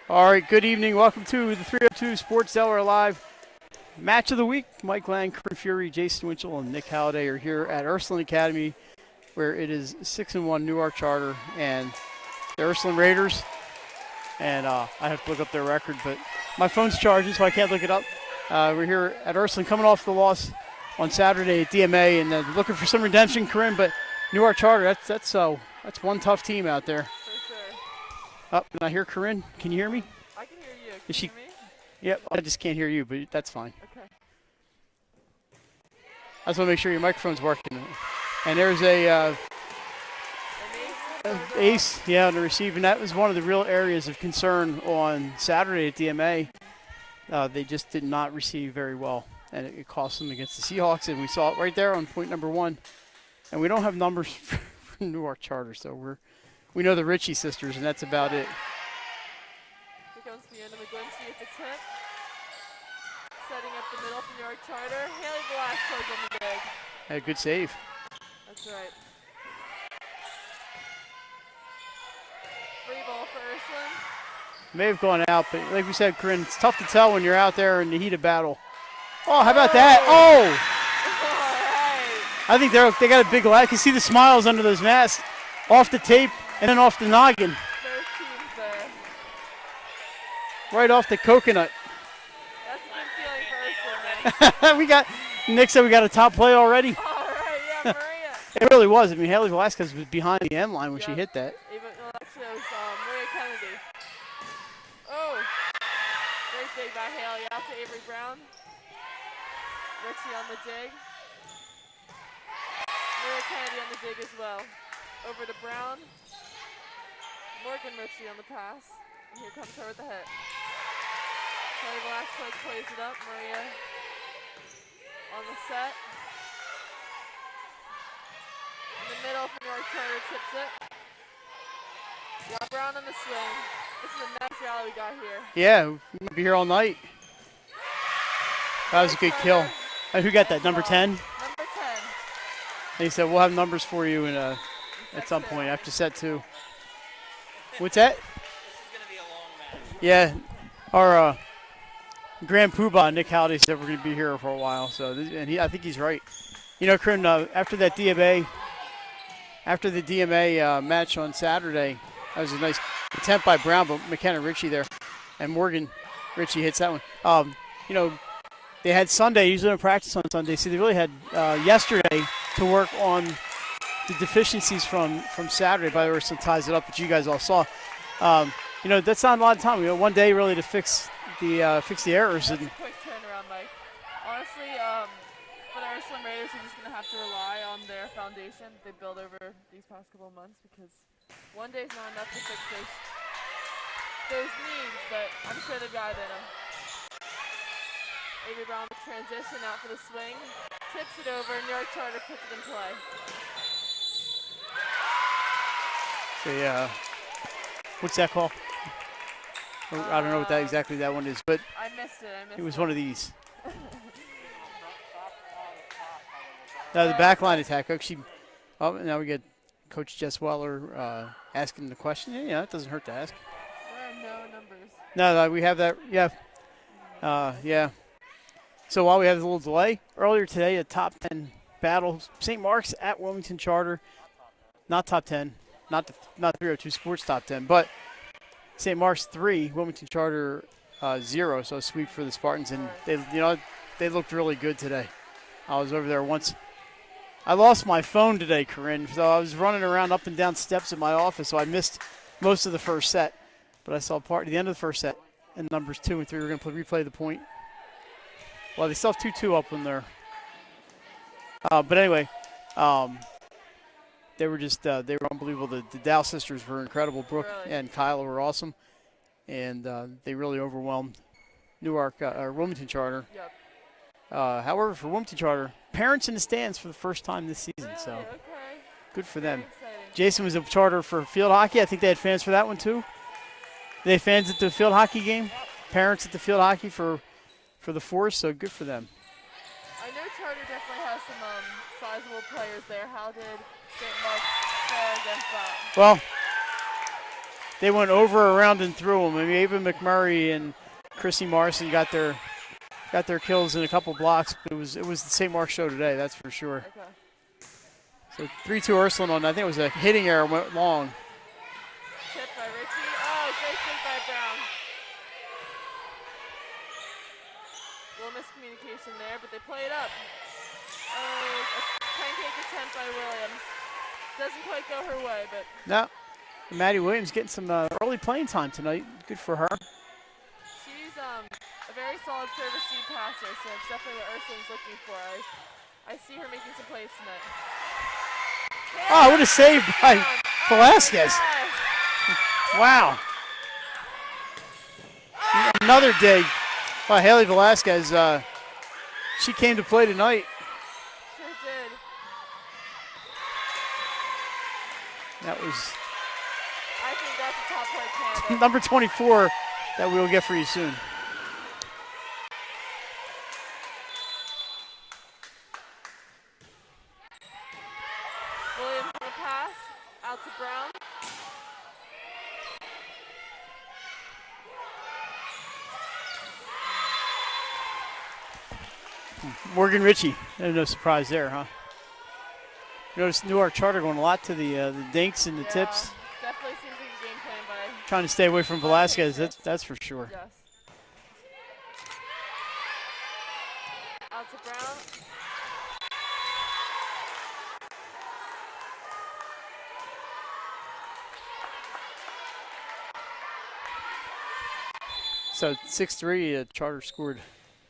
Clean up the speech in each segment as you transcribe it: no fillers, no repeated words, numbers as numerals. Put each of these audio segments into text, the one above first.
All right, good evening. Welcome to the 302 Sports Delaware Live Match of the Week. Mike Lang, Corinne Fury, Jason Winchell, and Nick Halliday are here at Ursuline Academy, where it is 6-1 Newark Charter and the Ursuline Raiders. And I have to look up their record, but my phone's charging, so I can't look it up. We're here at Ursuline coming off the loss on Saturday at DMA and looking for some redemption, Corinne, but Newark Charter, that's one tough team out there. Oh, can I hear Corinne? Can you hear me? I can hear you. Can Is she? You hear me? Yep, I just can't hear you, but that's fine. Okay. I just want to make sure your microphone's working. And there's a ace, yeah, on the receive, and that was one of the real areas of concern on Saturday at DMA. They just did not receive very well, and it cost them against the Seahawks, and we saw it right there on point number 1. And we don't have numbers for Newark Charter, so we know the Ritchie sisters, and that's about it. Here comes Fiona McGlynn, see if it's hit. Setting up the middle for Newark Charter. Haley Velasquez on the dig. A good save. That's right. Free ball for Ursuline. May have gone out, but like we said, Corinne, it's tough to tell when you're out there in the heat of battle. Oh, how about that? Oh! All right. I think they got a big laugh. You can see the smiles under those masks. Off the tape and then off the noggin. Both teams there. Right off the coconut. That's a good feeling for Ursuline, man. Nick said we got a top play already. All right, yeah, Maria. It really was. I mean, Haley Velasquez was behind the end line when she hit that. Even actually, it was Maria Kennedy. Oh, great dig by Haley. Out to Avery Brown. Ritchie on the dig. Maria Kennedy on the dig as well. Over to Brown. Morgan Ritchie on the pass. And here comes her with the hit. Haley Velasquez plays it up. Maria on the set. In the middle for Newark Charter, tips it. Got Brown on the swing. This is a nice rally we got here. Yeah, we'll be here all night. That was a good kill. Who got that? Number 10? Number 10. And he said, we'll have numbers for you at some point after set 2. What's that? This is going to be a long match. Yeah, our Grand Poobah, Nick Halliday, said we're going to be here for a while. So, I think he's right. You know, Corinne, after the DMA match on Saturday, that was a nice attempt by Brown, but McKenna Ritchie there, and Morgan Ritchie hits that one. You know, they had Sunday. Usually don't practice on Sunday, so they really had yesterday to work on the deficiencies from Saturday. By the way, so ties it up, but you guys all saw. You know, that's not a lot of time. You know, one day really to fix the errors. That's a quick turnaround, Mike. Honestly, for the Ursuline Raiders, are just going to have to rely on their foundation they built over these past couple of months, because one day is not enough to fix those needs, but I'm sure they've got it in them. Avery Brown with transition out for the swing. Tips it over. Newark Charter puts it in play. So, what's that call? I don't know what exactly that one is, but I missed it. it was one of these. Now the backline attack. Now we get Coach Jess Weller asking the question. Yeah, it doesn't hurt to ask. There are no numbers. No, we have that. Yeah. Yeah. So while we have a little delay, earlier today, a top 10 battle, St. Mark's at Wilmington Charter. Not top 10, not 302 Sports top 10, but St. Mark's 3, Wilmington Charter 0. So a sweep for the Spartans, and they looked really good today. I was over there once. I lost my phone today, Corinne, so I was running around up and down steps at my office, so I missed most of the first set. But I saw part at the end of the first set, and numbers 2 and 3 were going to replay the point. Well, they still have 2-2 up in there. But anyway, they were unbelievable. The Dow sisters were incredible. Brooke and Kyla were awesome, and they really overwhelmed Wilmington Charter. Yep. However, for Wilmington Charter, parents in the stands for the first time this season, Really? so Okay. good for them. Very exciting. Jason was a charter for field hockey. I think they had fans for that one too. They had fans at the field hockey game. Yep. Parents at the field hockey for the Force, so good for them. I know Charter definitely has some sizable players there. How did St. Mark's fare against that? Well, they went over, around, and through them. I mean, Ava McMurray and Chrissy Morrison got their kills in a couple blocks. But it was the St. Mark's show today, that's for sure. Okay. So 3-2 Ursuline on. I think it was a hitting error, went long. Tip by Richie. Oh, great dig by Brown. A little miscommunication there, but they play it up. Oh, a pancake attempt by Williams. Doesn't quite go her way, but. No. Maddie Williams getting some early playing time tonight. Good for her. She's a very solid service speed passer, so it's definitely what Ursuline's looking for. I see her making some plays tonight. Oh, what a save by Velasquez. Wow. Another dig by Haley Velasquez. She came to play tonight. Sure did. That was I think that's a top play candidate. number 24 that we will get for you soon. Williams on the pass, out to Brown. Morgan Ritchie. No surprise there, huh? Notice Newark Charter going a lot to the dinks and the tips. Definitely seems like a game plan by. Trying to stay away from Velasquez, that's for sure. Yes. Out to Brown. So 6-3, Charter scored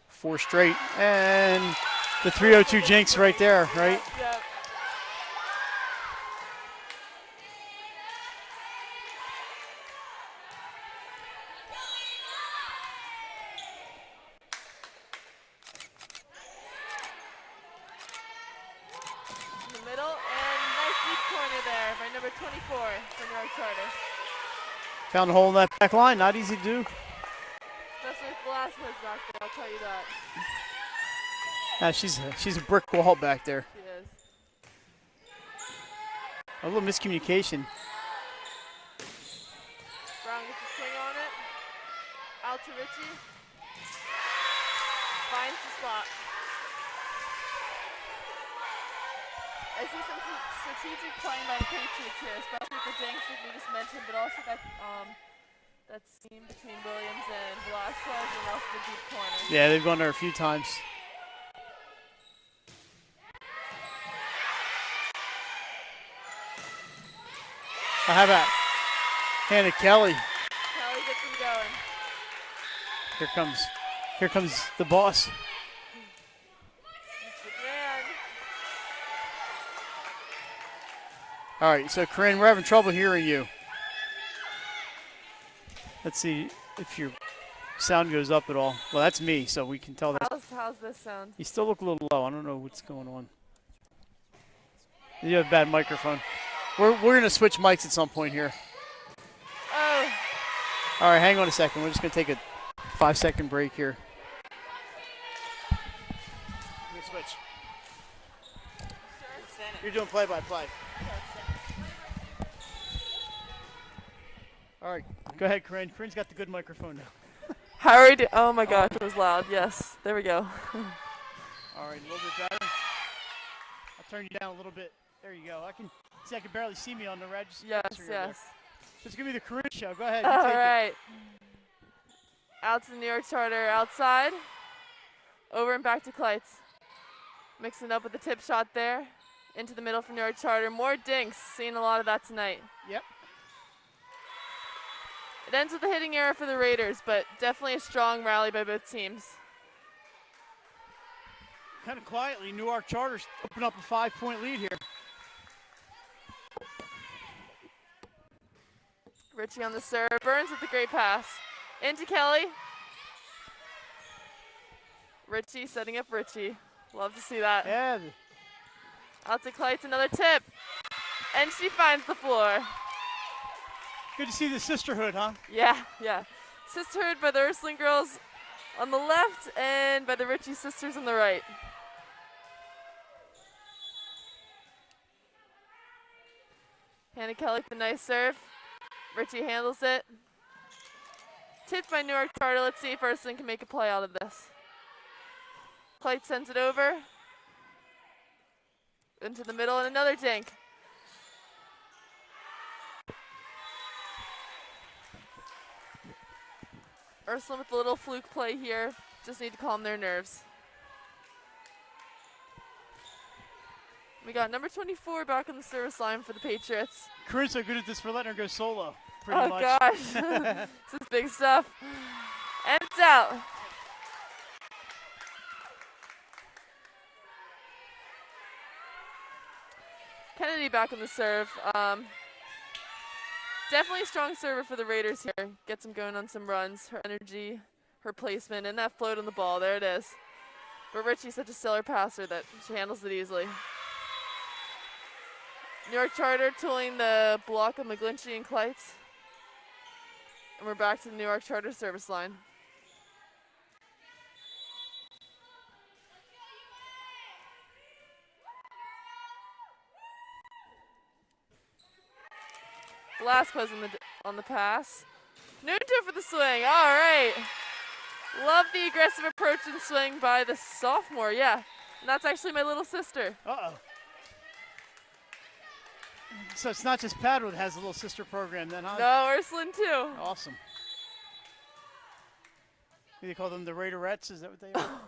4 straight, and the 302 jinx right there, right? Yep. In the middle, and nice deep corner there by number 24 for Newark Charter. Found a hole in that back line, not easy to do. Especially if Velasquez back there, I'll tell you that. She's a brick wall back there. She is. A little miscommunication. Brown gets a swing on it. Out to Ritchie. Finds the spot. I see some strategic playing by the Patriots here, especially with the dinks that we just mentioned, but also that seam between Williams and Velasquez, and also the deep corner. Yeah, they've gone there a few times. How about Hannah Kelly? Kelly gets him going. Here comes the boss. That's the man. All right, so Corinne, we're having trouble hearing you. Let's see if your sound goes up at all. Well, that's me, so we can tell that. How's this sound? You still look a little low. I don't know what's going on. You have a bad microphone. We're going to switch mics at some point here. Oh. All right, hang on a second. We're just going to take a 5-second break here. Let me switch. You're doing play-by-play. All right, go ahead, Corinne. Corinne's got the good microphone now. How are we doing? Oh my gosh, it was loud. Yes, there we go. All right, a little bit better. I'll turn you down a little bit. There you go. I can barely see me on the register. Yes, there. yes. So it's going to be the Corinne show. Go ahead. All take right. it. Out to the New York Charter outside. Over and back to Kleitz. Mixing up with the tip shot there. Into the middle for New York Charter. More dinks. Seeing a lot of that tonight. Yep. It ends with a hitting error for the Raiders, but definitely a strong rally by both teams. Kind of quietly, Newark Charter's open up a 5-point lead here. Ritchie on the serve. Burns with the great pass. Into Kelly. Ritchie setting up Ritchie. Love to see that. Yeah. Out to Kleitz, another tip. And she finds the floor. Good to see the sisterhood, huh? Yeah, yeah. Sisterhood by the Ursuline girls on the left and by the Ritchie sisters on the right. Hannah Kelly with the nice serve. Richie handles it. Tipped by Newark Charter. Let's see if Ursuline can make a play out of this. Clyde sends it over. Into the middle and another dink. Ursuline with a little fluke play here. Just need to calm their nerves. We got number 24 back on the service line for the Patriots. Corinne's so good at this, we're letting her go solo. Pretty Oh much. gosh, this is big stuff. And it's out. Kennedy back on the serve. Definitely a strong server for the Raiders here. Gets them going on some runs. Her energy, her placement, and that float on the ball. There it is. But Richie's such a stellar passer that she handles it easily. Newark Charter tooling the block of McGlinchey and Kleitz. And we're back to the Newark Charter service line. Velasquez on the pass. Nuto for the swing. All right. Love the aggressive approach and swing by the sophomore. Yeah. And that's actually my little sister. Uh-oh. So it's not just Paddle that has a little sister program then, huh? No, Ursuline too. Awesome. Do they call them the Raiderettes? Is that what they are?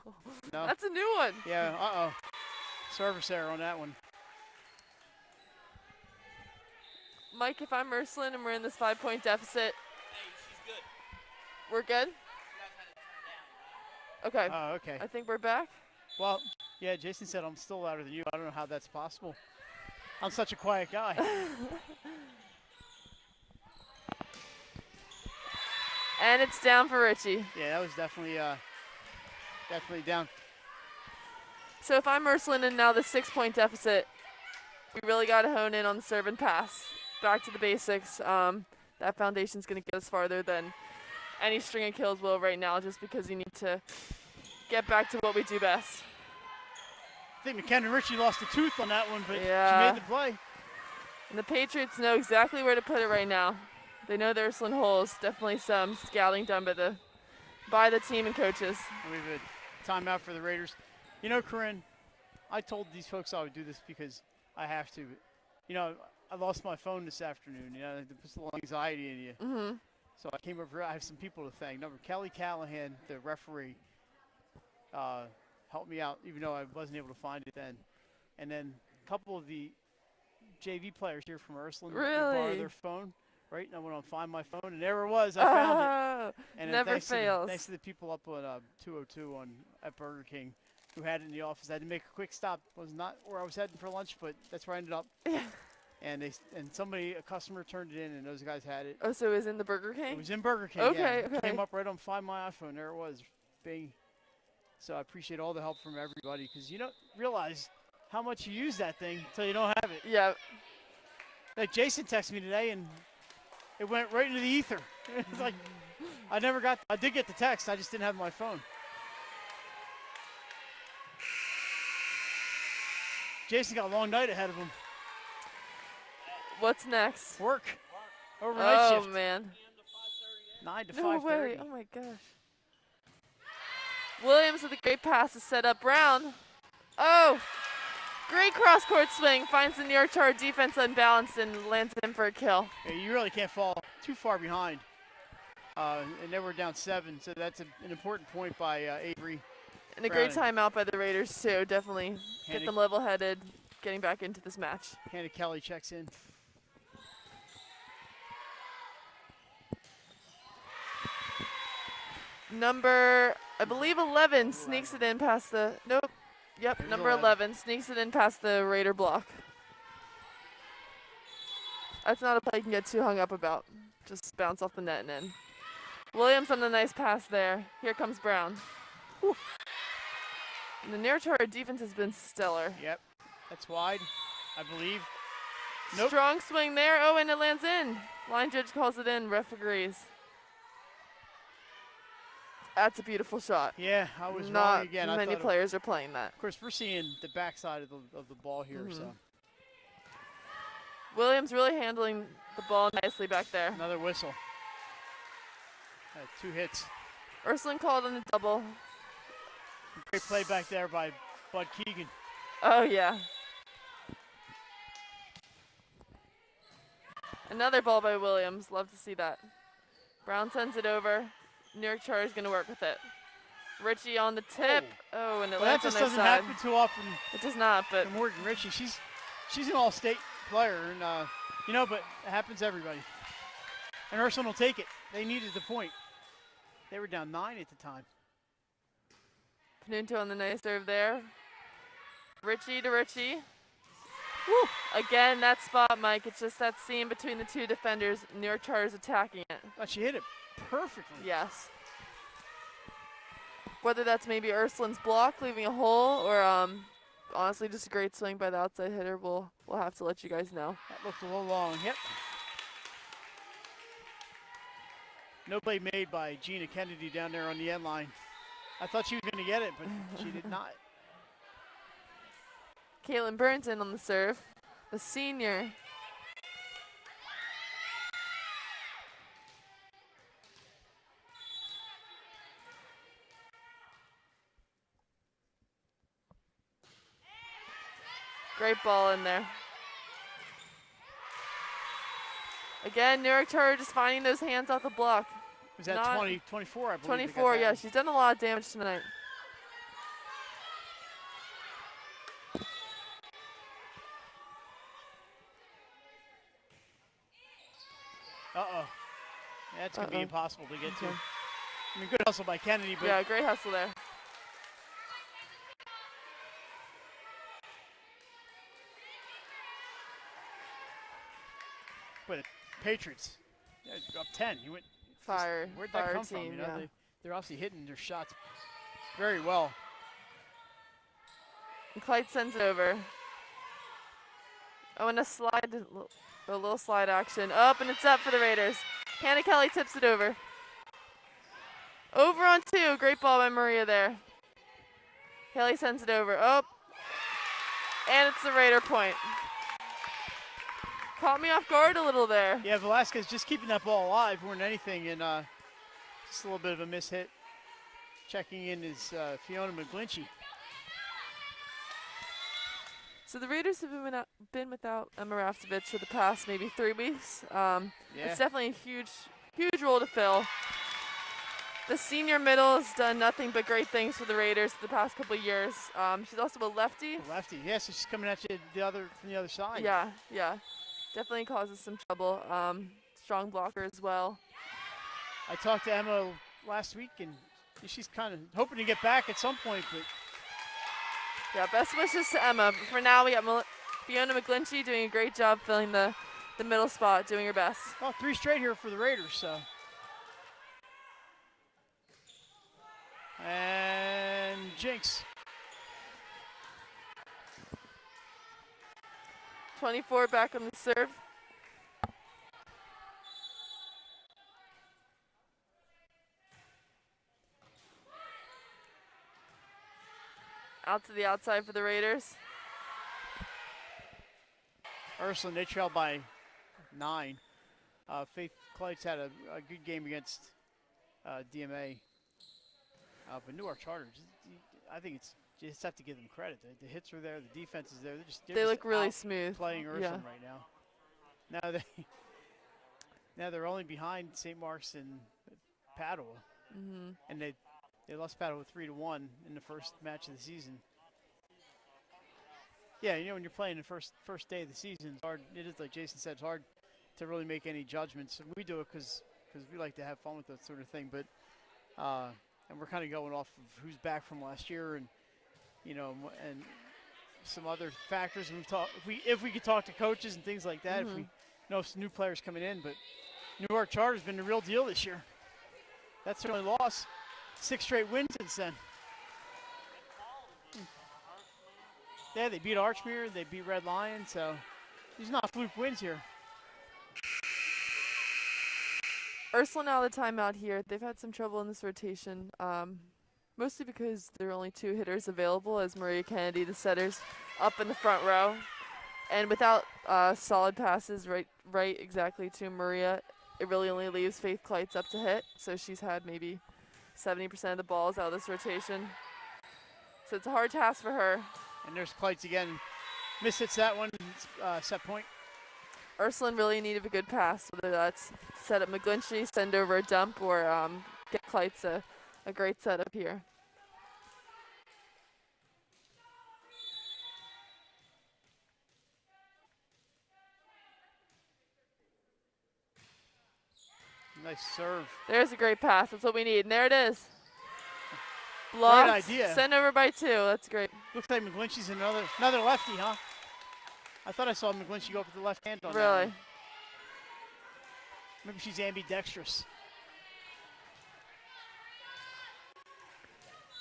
No. That's a new one. Yeah, uh-oh. Service error on that one. Mike, if I'm Ursuline and we're in this 5-point deficit, Hey, she's good. we're good? Okay. Oh, okay. I think we're back. Well, yeah, Jason said I'm still louder than you. I don't know how that's possible. I'm such a quiet guy. And it's down for Richie. Yeah, that was definitely down. So if I'm Ursuline and now the 6-point deficit, we really got to hone in on the serve and pass. Back to the basics. That foundation's going to get us farther than any string of kills will right now, just because you need to get back to what we do best. I think McKenna Ritchie lost a tooth on that one, but Yeah. she made the play. And the Patriots know exactly where to put it right now. They know the Ursuline holes. Definitely some scouting done by the team and coaches. And we have a timeout for the Raiders. You know, Corinne, I told these folks I would do this because I have to. You know, I lost my phone this afternoon. You know, it puts a little anxiety in you. Mm-hmm. So I came over here. I have some people to thank. Number Kelly Callahan, the referee, helped me out, even though I wasn't able to find it then. And then a couple of the JV players here from Ursuline borrowed Really? their phone. Right, and I went on Find My Phone, and there it was. I found it. Oh, And never fails. Thanks to the people up on 202 at Burger King who had it in the office. I had to make a quick stop. Was not where I was heading for lunch, but that's where I ended up. And a customer turned it in, and those guys had it. Oh, so it was in the Burger King? It was in Burger King. Okay, yeah. okay. Came up right on Find My iPhone. There it was. Bing. So I appreciate all the help from everybody because you don't realize how much you use that thing until you don't have it. Yeah. Like Jason texted me today, and it went right into the ether. It's like I did get the text. I just didn't have my phone. Jason got a long night ahead of him. What's next? Work. Overnight Oh, shift. man. 9 to No 5:30. way. Oh, my gosh. Williams with a great pass to set up Brown. Oh, great cross-court swing. Finds the New York Charter defense unbalanced and lands it in for a kill. Yeah, you really can't fall too far behind. And they were down 7, so that's an important point by Avery. And a great timeout by the Raiders, too. Definitely get Handy. them level-headed, getting back into this match. Hannah Kelly checks in. Number, I believe 11 sneaks it in past the, nope. Yep, There's number 11. 11 sneaks it in past the Raider block. That's not a play you can get too hung up about. Just bounce off the net and in. Williams on a nice pass there. Here comes Brown. Whew. And the Newark Charter defense has been stellar. Yep, that's wide, I believe. Nope. Strong swing there. Oh, and it lands in. Line judge calls it in. Ref agrees. That's a beautiful shot. Yeah, I was Not wrong again. many players are playing that. Of course, we're seeing the backside of the ball here. So Williams really handling the ball nicely back there. Another whistle. 2 hits. Ursuline called on a double. Great play back there by Bud Keegan. Oh, yeah. Another ball by Williams. Love to see that. Brown sends it over. Newark Charter is going to work with it. Richie on the tip. Oh, and it Well, that lands on just their doesn't side. happen too often. It does not, but For Morgan Ritchie, she's an all-state player, and you know, but it happens to everybody. And Ursuline will take it. They needed the point. They were down 9 at the time. Panunto on the nice serve there. Richie to Richie. Woo. Again, that spot, Mike. It's just that seam between the 2 defenders. Newark Charter's attacking it. But she hit it perfectly. Yes. Whether that's maybe Ursuline's block leaving a hole or honestly just a great swing by the outside hitter, we'll have to let you guys know. That looked a little long. Yep. No play made by Gina Kennedy down there on the end line. I thought she was going to get it, but she did not. Caitlin Burns in on the serve. The senior. Great ball in there. Again, Newark Charter just finding those hands off the block. Was that 24, I believe? 24, yeah. She's done a lot of damage tonight. Uh-oh. That's going to be impossible to get to. Okay. I mean, good hustle by Kennedy, but Yeah, great hustle there. but Patriots, up 10. You went Fire. Where'd that fire come team, from? You know, yeah. they're obviously hitting their shots very well. And Clyde sends it over. Oh, and a little slide action. Up, and it's up for the Raiders. Hannah Kelly tips it over. Over on 2. Great ball by Maria there. Kelly sends it over. Oh, and it's the Raider point. Caught me off guard a little there. Yeah, Velasquez just keeping that ball alive more than anything, and just a little bit of a miss hit. Checking in is Fiona McGlinchey. So the Raiders have been without Emma Raftovich for the past maybe 3 weeks. It's definitely a huge role to fill. The senior middle has done nothing but great things for the Raiders the past couple of years. She's also a lefty. Lefty, yes, yeah, so she's coming at you from the other side. Yeah. Definitely causes some trouble. Strong blocker as well. I talked to Emma last week, and she's kind of hoping to get back at some point, but yeah, best wishes to Emma. But for now, we got Fiona McGlinchey doing a great job filling the middle spot, doing her best. Oh, 3 straight here for the Raiders, so. And Jinx. 24 back on the serve. Out to the outside for the Raiders. Ursuline, they trail by 9. Faith Clyde's had a good game against DMA. But Newark Charter, I think you just have to give them credit. The hits are there, the defense is there. They look really smooth. Playing Ursuline right now. Now they're only behind St. Mark's and Padua, and they lost Padua 3-1 in the first match of the season. Yeah, you know, when you're playing the first day of the season, it's hard. It is, like Jason said, it's hard to really make any judgments. We do it because we like to have fun with that sort of thing, but and we're kind of going off of who's back from last year, and you know, and some other factors. And if we could talk to coaches and things like that, if we know some new players coming in. But Newark Charter's been the real deal this year. That's their only loss. 6 straight wins since then. Yeah, they beat Archmere, they beat Red Lion, so these are not fluke wins here. Ursuline out of the timeout here. They've had some trouble in this rotation, mostly because there are only 2 hitters available as Maria Kennedy, the setter's up in the front row. And without solid passes right exactly to Maria, it really only leaves Faith Kleitz up to hit. So she's had maybe 70% of the balls out of this rotation. So it's a hard task for her. And there's Kleitz again. Mishits that one, set point. Ursuline really needed a good pass, whether that's set up McGlinchey, send over a dump, or get Kleitz a great setup here. Nice serve. There's a great pass. That's what we need. And there it is. Blocked. Great idea. Send over by 2. That's great. Looks like McGlinchey's another lefty, huh? I thought I saw McGlinchey go up with the left hand on that Really? one. Maybe she's ambidextrous.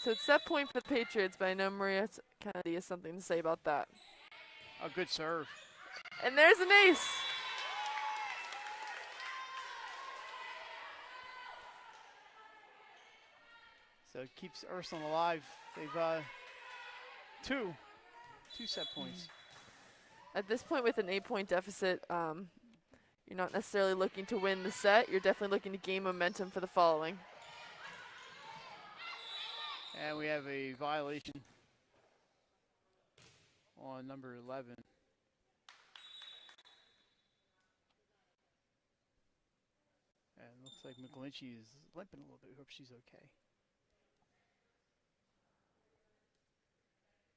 So it's set point for the Patriots, but I know Maria Kennedy has something to say about that. A good serve. And there's an ace. So it keeps Ursuline alive. They've two set points. At this point with an 8-point deficit, you're not necessarily looking to win the set. You're definitely looking to gain momentum for the following. And we have a violation on number 11. And it looks like McGlinchey is limping a little bit. Hope she's okay.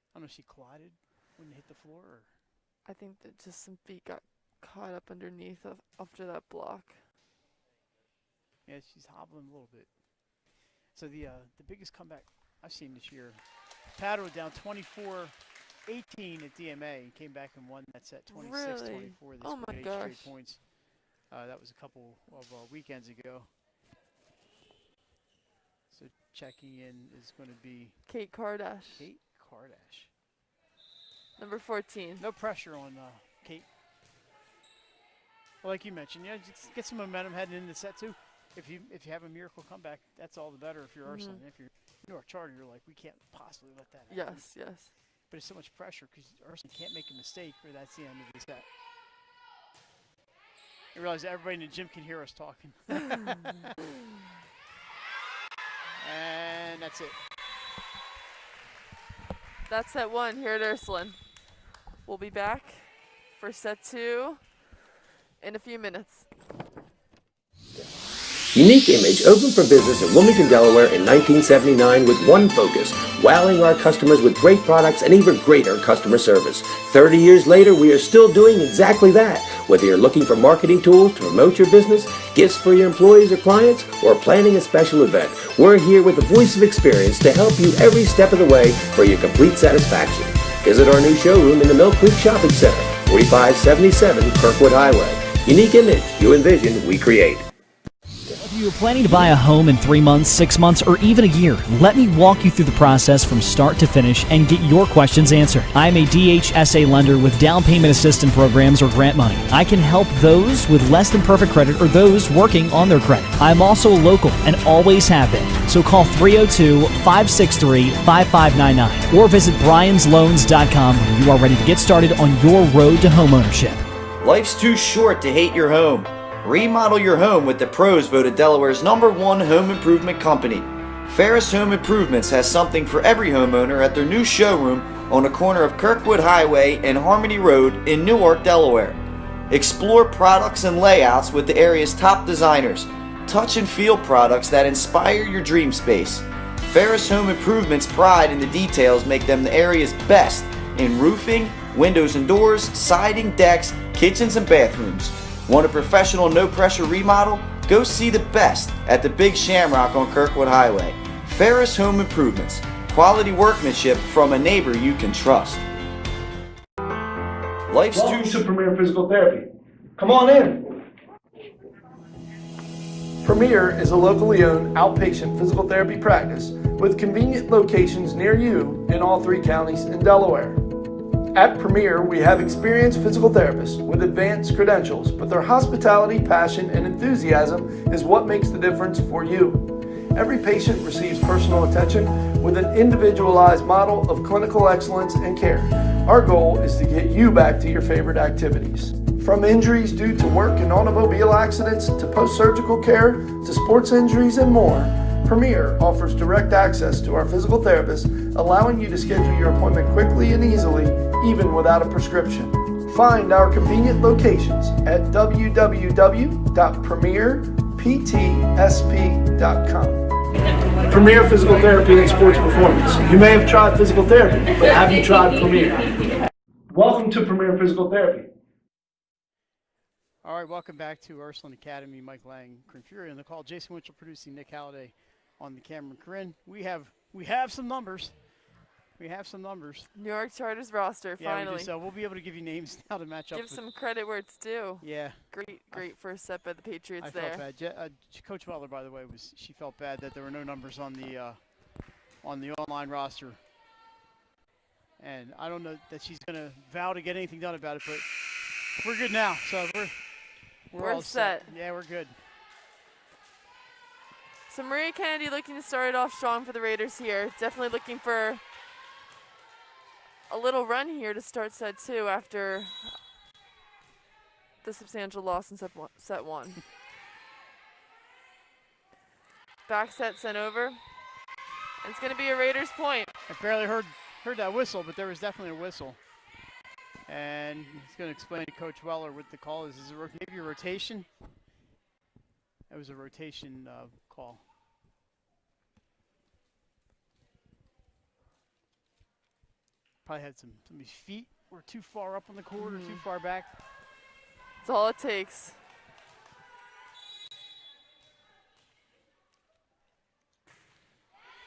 I don't know if she collided when it hit the floor. Or I think that just some feet got caught up underneath after that block. yeah, she's hobbling a little bit. So the biggest comeback I've seen this year, Patriots down 24-18 at DMA and came back and won that set 26-24. Really? They Oh scored my 8 gosh. straight points. That was a couple of weekends ago. So checking in is going to be Kate Kardash, Kate Kardash. number 14. No pressure on Kate. Well, like you mentioned, yeah, just get some momentum heading into set 2. If you have a miracle comeback, that's all the better if you're Ursuline. If you're Newark Charter, you're like, we can't possibly let that happen. Yes, yes. But it's so much pressure because Ursuline can't make a mistake or that's the end of the set. I realize everybody in the gym can hear us talking. And that's it. That's set 1 here at Ursuline. We'll be back for set 2 in a few minutes. Unique Image opened for business in Wilmington, Delaware in 1979 with one focus, wowing our customers with great products and even greater customer service. 30 years later, we are still doing exactly that. Whether you're looking for marketing tools to promote your business, gifts for your employees or clients, or planning a special event, we're here with the voice of experience to help you every step of the way for your complete satisfaction. Visit our new showroom in the Mill Creek Shopping Center, 4577 Kirkwood Highway. Unique Image, you envision, we create. If you are planning to buy a home in 3 months, 6 months, or even a year, let me walk you through the process from start to finish and get your questions answered. I am a DHSA lender with down payment assistance programs or grant money. I can help those with less than perfect credit or those working on their credit. I'm also local and always have been. So call 302-563-5599 or visit bryans.loans.com when you are ready to get started on your road to homeownership. Life's too short to hate your home. Remodel your home with the pros voted Delaware's #1 home improvement company. Ferris Home Improvements has something for every homeowner at their new showroom on the corner of Kirkwood Highway and Harmony Road in Newark, Delaware. Explore products and layouts with the area's top designers. Touch and feel products that inspire your dream space. Ferris Home Improvements' pride in the details make them the area's best in roofing, windows and doors, siding, decks, kitchens, and bathrooms. Want a professional, no-pressure remodel? Go see the best at the Big Shamrock on Kirkwood Highway. Ferris Home Improvements. Quality workmanship from a neighbor you can trust. Life's Welcome too to Premier Physical Therapy. Come on in. Premier is a locally owned outpatient physical therapy practice with convenient locations near you in all 3 counties in Delaware. At Premier, we have experienced physical therapists with advanced credentials, but their hospitality, passion, and enthusiasm is what makes the difference for you. Every patient receives personal attention with an individualized model of clinical excellence and care. Our goal is to get you back to your favorite activities. From injuries due to work and automobile accidents to post-surgical care to sports injuries and more, Premier offers direct access to our physical therapists, allowing you to schedule your appointment quickly and easily, even without a prescription. Find our convenient locations at www.premierptsp.com. Premier Physical Therapy and Sports Performance. You may have tried physical therapy, but have you tried Premier? Welcome to Premier Physical Therapy. All right, welcome back to Ursuline Academy. Mike Lang, Corinne Fury on the call. Jason Winchell producing, Nick Halliday on the camera. Corinne, we have some numbers. We have some numbers. New York Charter's roster, finally. So we'll be able to give you names now to match up. Give some credit where it's due. Yeah. Great first set by the Patriots I there. felt bad. Coach Weller, by the way, she felt bad that there were no numbers on the online roster. And I don't know that she's going to vow to get anything done about it, but we're good now. So we're all set. Yeah, we're good. So Maria Kennedy looking to start it off strong for the Raiders here. Definitely looking for a little run here to start set 2 after the substantial loss in set 1. Back set sent over. And it's going to be a Raiders point. I barely heard that whistle, but there was definitely a whistle. And he's going to explain to Coach Weller what the call is. Is it maybe a rotation? It was a rotation call. Probably had somebody's feet were too far up on the court or too far back. That's all it takes.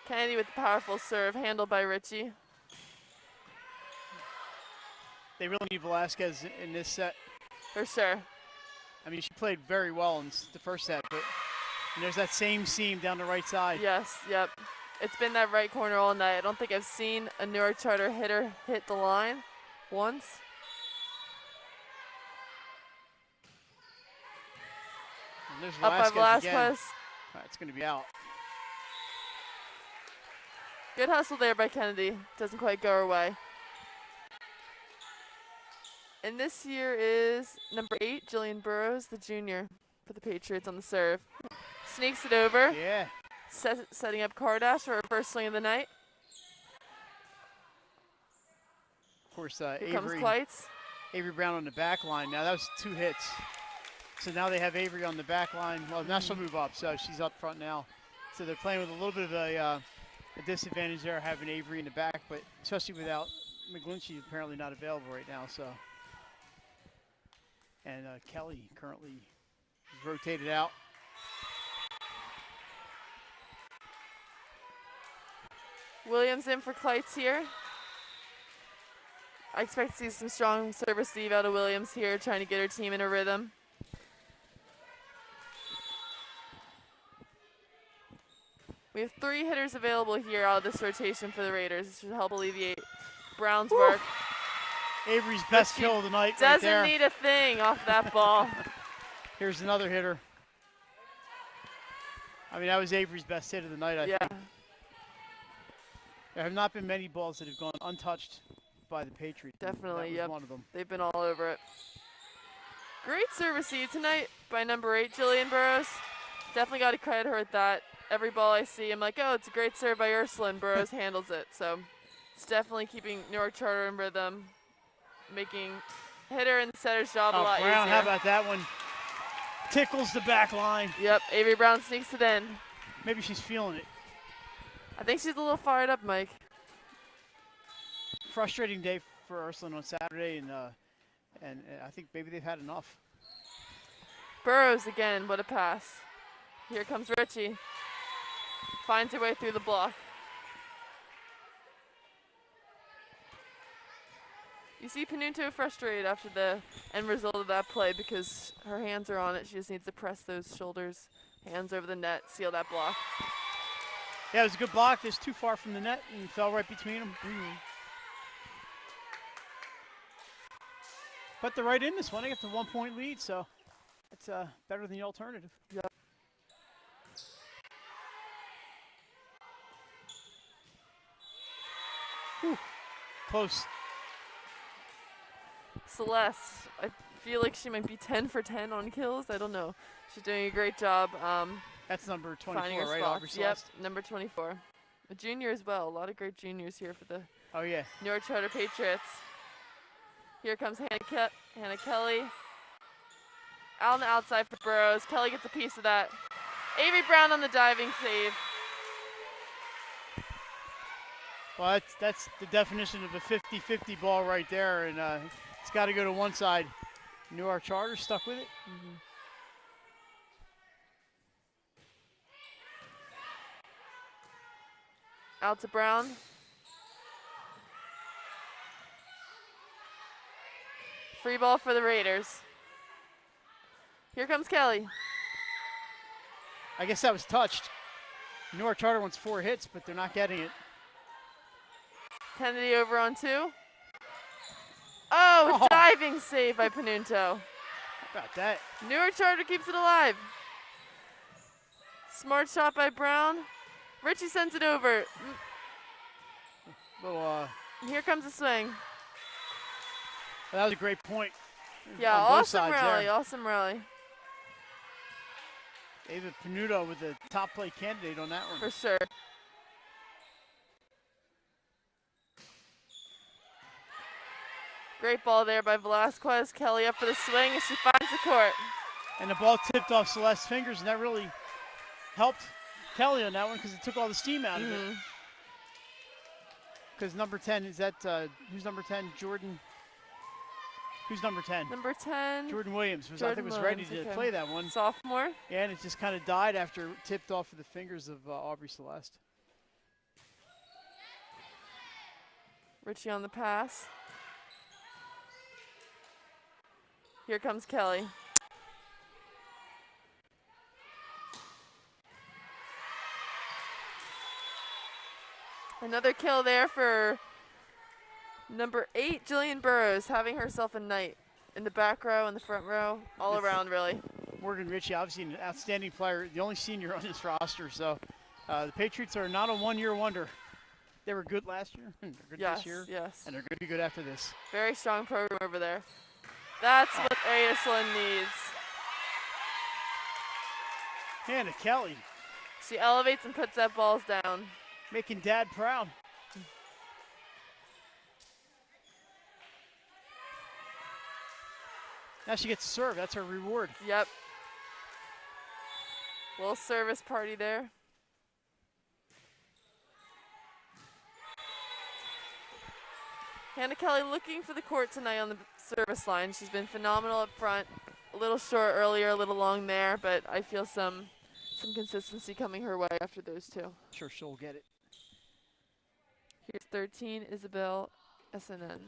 Kennedy with the powerful serve, handled by Richie. They really need Velasquez in this set. For sure. I mean, she played very well in the first set, but there's that same seam down the right side. Yes, yep. It's been that right corner all night. I don't think I've seen a Newark Charter hitter hit the line once. And there's Up by Velasquez. Again. It's going to be out. Good hustle there by Kennedy. Doesn't quite go her way. And this here is number 8, Jillian Burrows, the junior for the Patriots on the serve. Sneaks it over. Yeah. Setting up Kardash for her first swing of the night. Of course, Here comes Kleitz. Avery Brown on the back line. Now that was 2 hits. So now they have Avery on the back line. Well, now she'll move up, so she's up front now. So they're playing with a little bit of a disadvantage there, having Avery in the back, but especially without McGlinchey apparently not available right now. So, and Kelly currently is rotated out. Williams in for Kleitz here. I expect to see some strong serve receive out of Williams here, trying to get her team in a rhythm. We have 3 hitters available here out of this rotation for the Raiders. This should help alleviate Brown's work. Avery's best kill of the night right there. Doesn't need a thing off that ball. Here's another hitter. I mean, that was Avery's best hit of the night, I think. There have not been many balls that have gone untouched by the Patriots. Definitely, that was one of them. They've been all over it. Great serve receive tonight by number 8, Jillian Burrows. Definitely got to credit her at that. Every ball I see, I'm like, oh, it's a great serve by Ursuline. Burrows handles it. So it's definitely keeping Newark Charter in rhythm, making hitter and setter's job a lot Brown, easier. how about that one? Tickles the back line. Yep, Avery Brown sneaks it in. Maybe she's feeling it. I think she's a little fired up, Mike. Frustrating day for Ursuline on Saturday, and I think maybe they've had enough. Burrows again, what a pass. Here comes Richie. Finds her way through the block. You see Panuto frustrated after the end result of that play because her hands are on it. She just needs to press those shoulders, hands over the net, seal that block. Yeah, it was a good block. It's too far from the net and fell right between them. But they're right in this one. They get the 1-point lead, so it's better than the alternative. Yep. Whew. Close. Celeste, I feel like she might be 10 for 10 on kills. I don't know. She's doing a great job. That's number Finding 24, her right? spots. Aubrey Yep, Celeste? number 24. A junior as well. A lot of great juniors here for the Oh, yeah. Newark Charter Patriots. Here comes Hannah Kelly. Out on the outside for Burrows. Kelly gets a piece of that. Avery Brown on the diving save. Well, that's the definition of a 50-50 ball right there, and it's got to go to one side. Newark Charter stuck with it. Out to Brown. Free ball for the Raiders. Here comes Kelly. I guess that was touched. Newark Charter wants 4 hits, but they're not getting it. Kennedy over on 2. Oh, diving save by Panunto. How about that? Newark Charter keeps it alive. Smart shot by Brown. Richie sends it over. Little, Here comes the swing. that was a great point. Yeah, on both awesome sides rally, there. awesome rally. David Panuto with the top play candidate on that one. For sure. Great ball there by Velasquez. Kelly up for the swing as she finds the court. And the ball tipped off Celeste's fingers, and that really helped Kelly on that one because it took all the steam out of it. Because number 10, is that, who's number 10? Jordan? Who's number 10? Number 10. Jordan Williams was, I Jordan think, was ready Williams, to okay. play that one. Sophomore. Yeah, and it just kind of died after it tipped off of the fingers of Aubrey Celeste. Richie on the pass. Here comes Kelly. Another kill there for number 8, Jillian Burrows, having herself a night in the back row and the front row, all around really. Morgan Ritchie, obviously an outstanding player, the only senior on this roster. So the Patriots are not a one-year wonder. They were good last year, they're good this year, Yes. and they're going to be good after this. Very strong program over there. That's what Ursuline needs. Hannah Kelly She elevates and puts that balls down. making Dad proud. Now she gets to serve. That's her reward. Yep. Little service party there. Hannah Kelly looking for the court tonight on the service line. She's been phenomenal up front. A little short earlier, a little long there, but I feel some consistency coming her way after those two. Sure, she'll get it. Here's 13, Isabel SNN.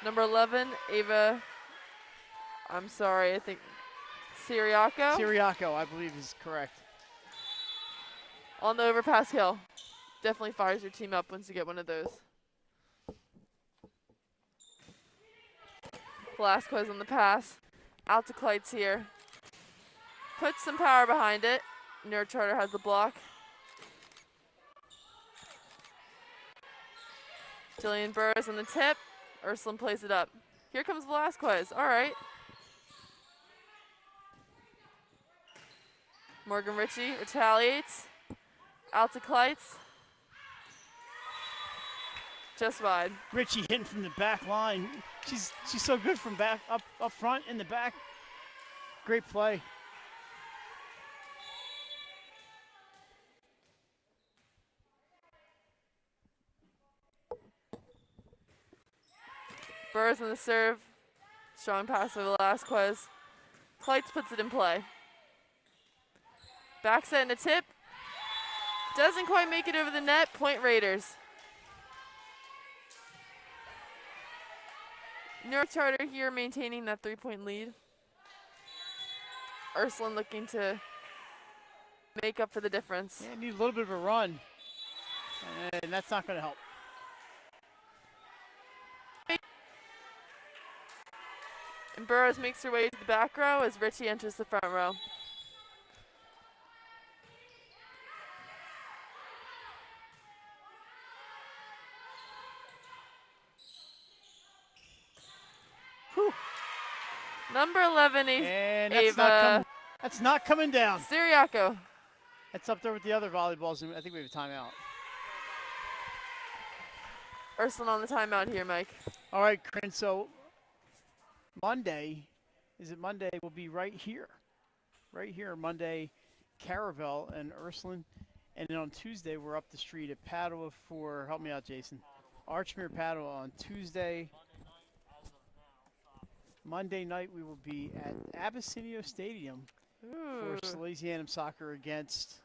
Number 11, Ava, I'm sorry, I think Siriaco. Siriaco, I believe, is correct. On the overpass hill. Definitely fires your team up once you get one of those. Velasquez on the pass. Out to Kleitz here. Puts some power behind it. Newark Charter has the block. Jillian Burrows on the tip. Ursuline plays it up. Here comes Velasquez. All right. Morgan Ritchie retaliates. Out to Kleitz. Just wide. Ritchie hitting from the back line. She's so good from back up front in the back. Great play. Burrows on the serve. Strong pass by Velasquez. Kleitz puts it in play. Back set and a tip. Doesn't quite make it over the net. Point Raiders. Newark Charter here maintaining that 3-point lead. Ursuline looking to make up for the difference. Yeah, need a little bit of a run. And that's not going to help. And Burrows makes her way to the back row as Ritchie enters the front row. Number 11, And Ava that's not coming down. Siriaco. That's up there with the other volleyballs, and I think we have a timeout. Ursuline on the timeout here, Mike. All right, Corinne, so Monday, will be right here. Right here, Monday, Caravel and Ursuline. And then on Tuesday, we're up the street at Padua for, help me out, Jason, Archmere Padua on Tuesday. Monday night, we will be at Abyssinia Stadium for Salesianum soccer against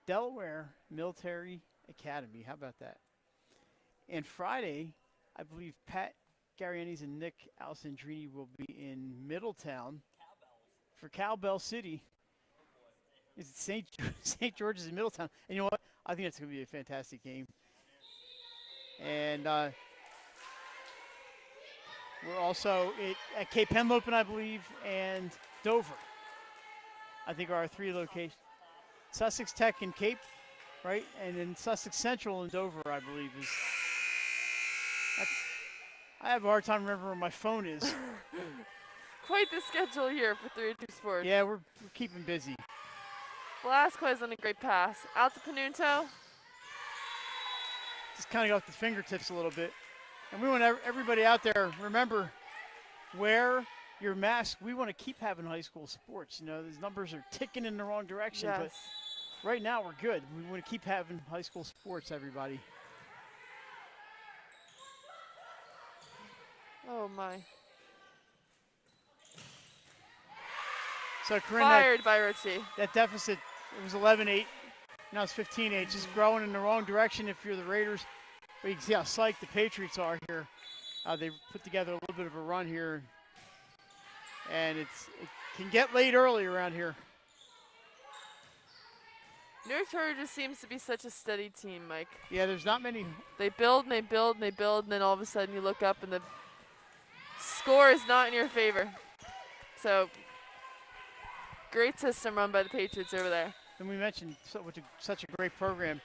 Delaware Military Academy. How about that? And Friday, I believe Pat Garianis and Nick Alessandrini will be in Middletown for Cowbell City. It's St. George's in Middletown. And you know what? I think that's going to be a fantastic game. And we're also at Cape Henlopen, I believe, and Dover. I think are our 3 locations. Sussex Tech and Cape, right? And then Sussex Central and Dover, I believe, is. I have a hard time remembering where my phone is. Quite the schedule here for 3-2 Sports. Yeah, we're keeping busy. Velasquez on a great pass. Out to Panunto. Just kind of off the fingertips a little bit. And we want everybody out there, remember, wear your mask. We want to keep having high school sports. You know, these numbers are ticking in the wrong direction, Yes. but right now we're good. We want to keep having high school sports, everybody. Oh, my. So, Corinne, Fired by Ritchie. that deficit, it was 11-8. Now it's 15-8. Just growing in the wrong direction if you're the Raiders. But you can see how psyched the Patriots are here. They put together a little bit of a run here. And it can get late early around here. Newark Charter just seems to be such a steady team, Mike. Yeah, there's not many. They build and they build and they build, and then all of a sudden you look up and the score is not in your favor. So, great system run by the Patriots over there. And we mentioned such a great program.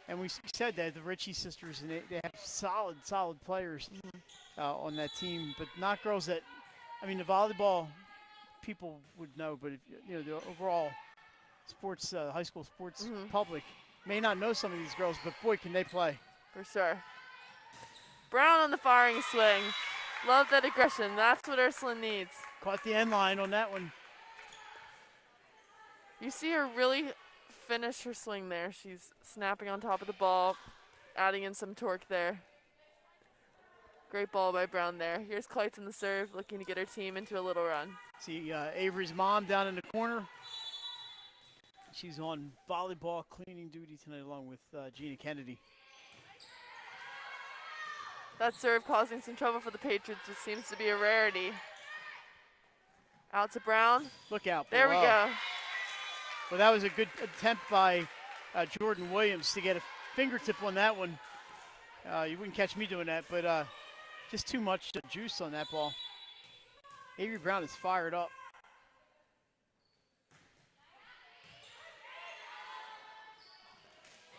And we said that the Ritchie sisters, and they have solid players on that team, but not girls that, I mean, the volleyball people would know, but if, you know, the overall sports, high school sports public may not know some of these girls, but boy, can they play. For sure. Brown on the firing swing. Love that aggression. That's what Ursuline needs. Caught the end line on that one. You see her really finish her swing there. She's snapping on top of the ball, adding in some torque there. Great ball by Brown there. Here's Kleitz in the serve, looking to get her team into a little run. See Avery's mom down in the corner. She's on volleyball cleaning duty tonight along with Gina Kennedy. That serve causing some trouble for the Patriots, which seems to be a rarity. Out to Brown. Look out. There we go. Well, that was a good attempt by Jordan Williams to get a fingertip on that one. You wouldn't catch me doing that, but just too much juice on that ball. Avery Brown is fired up.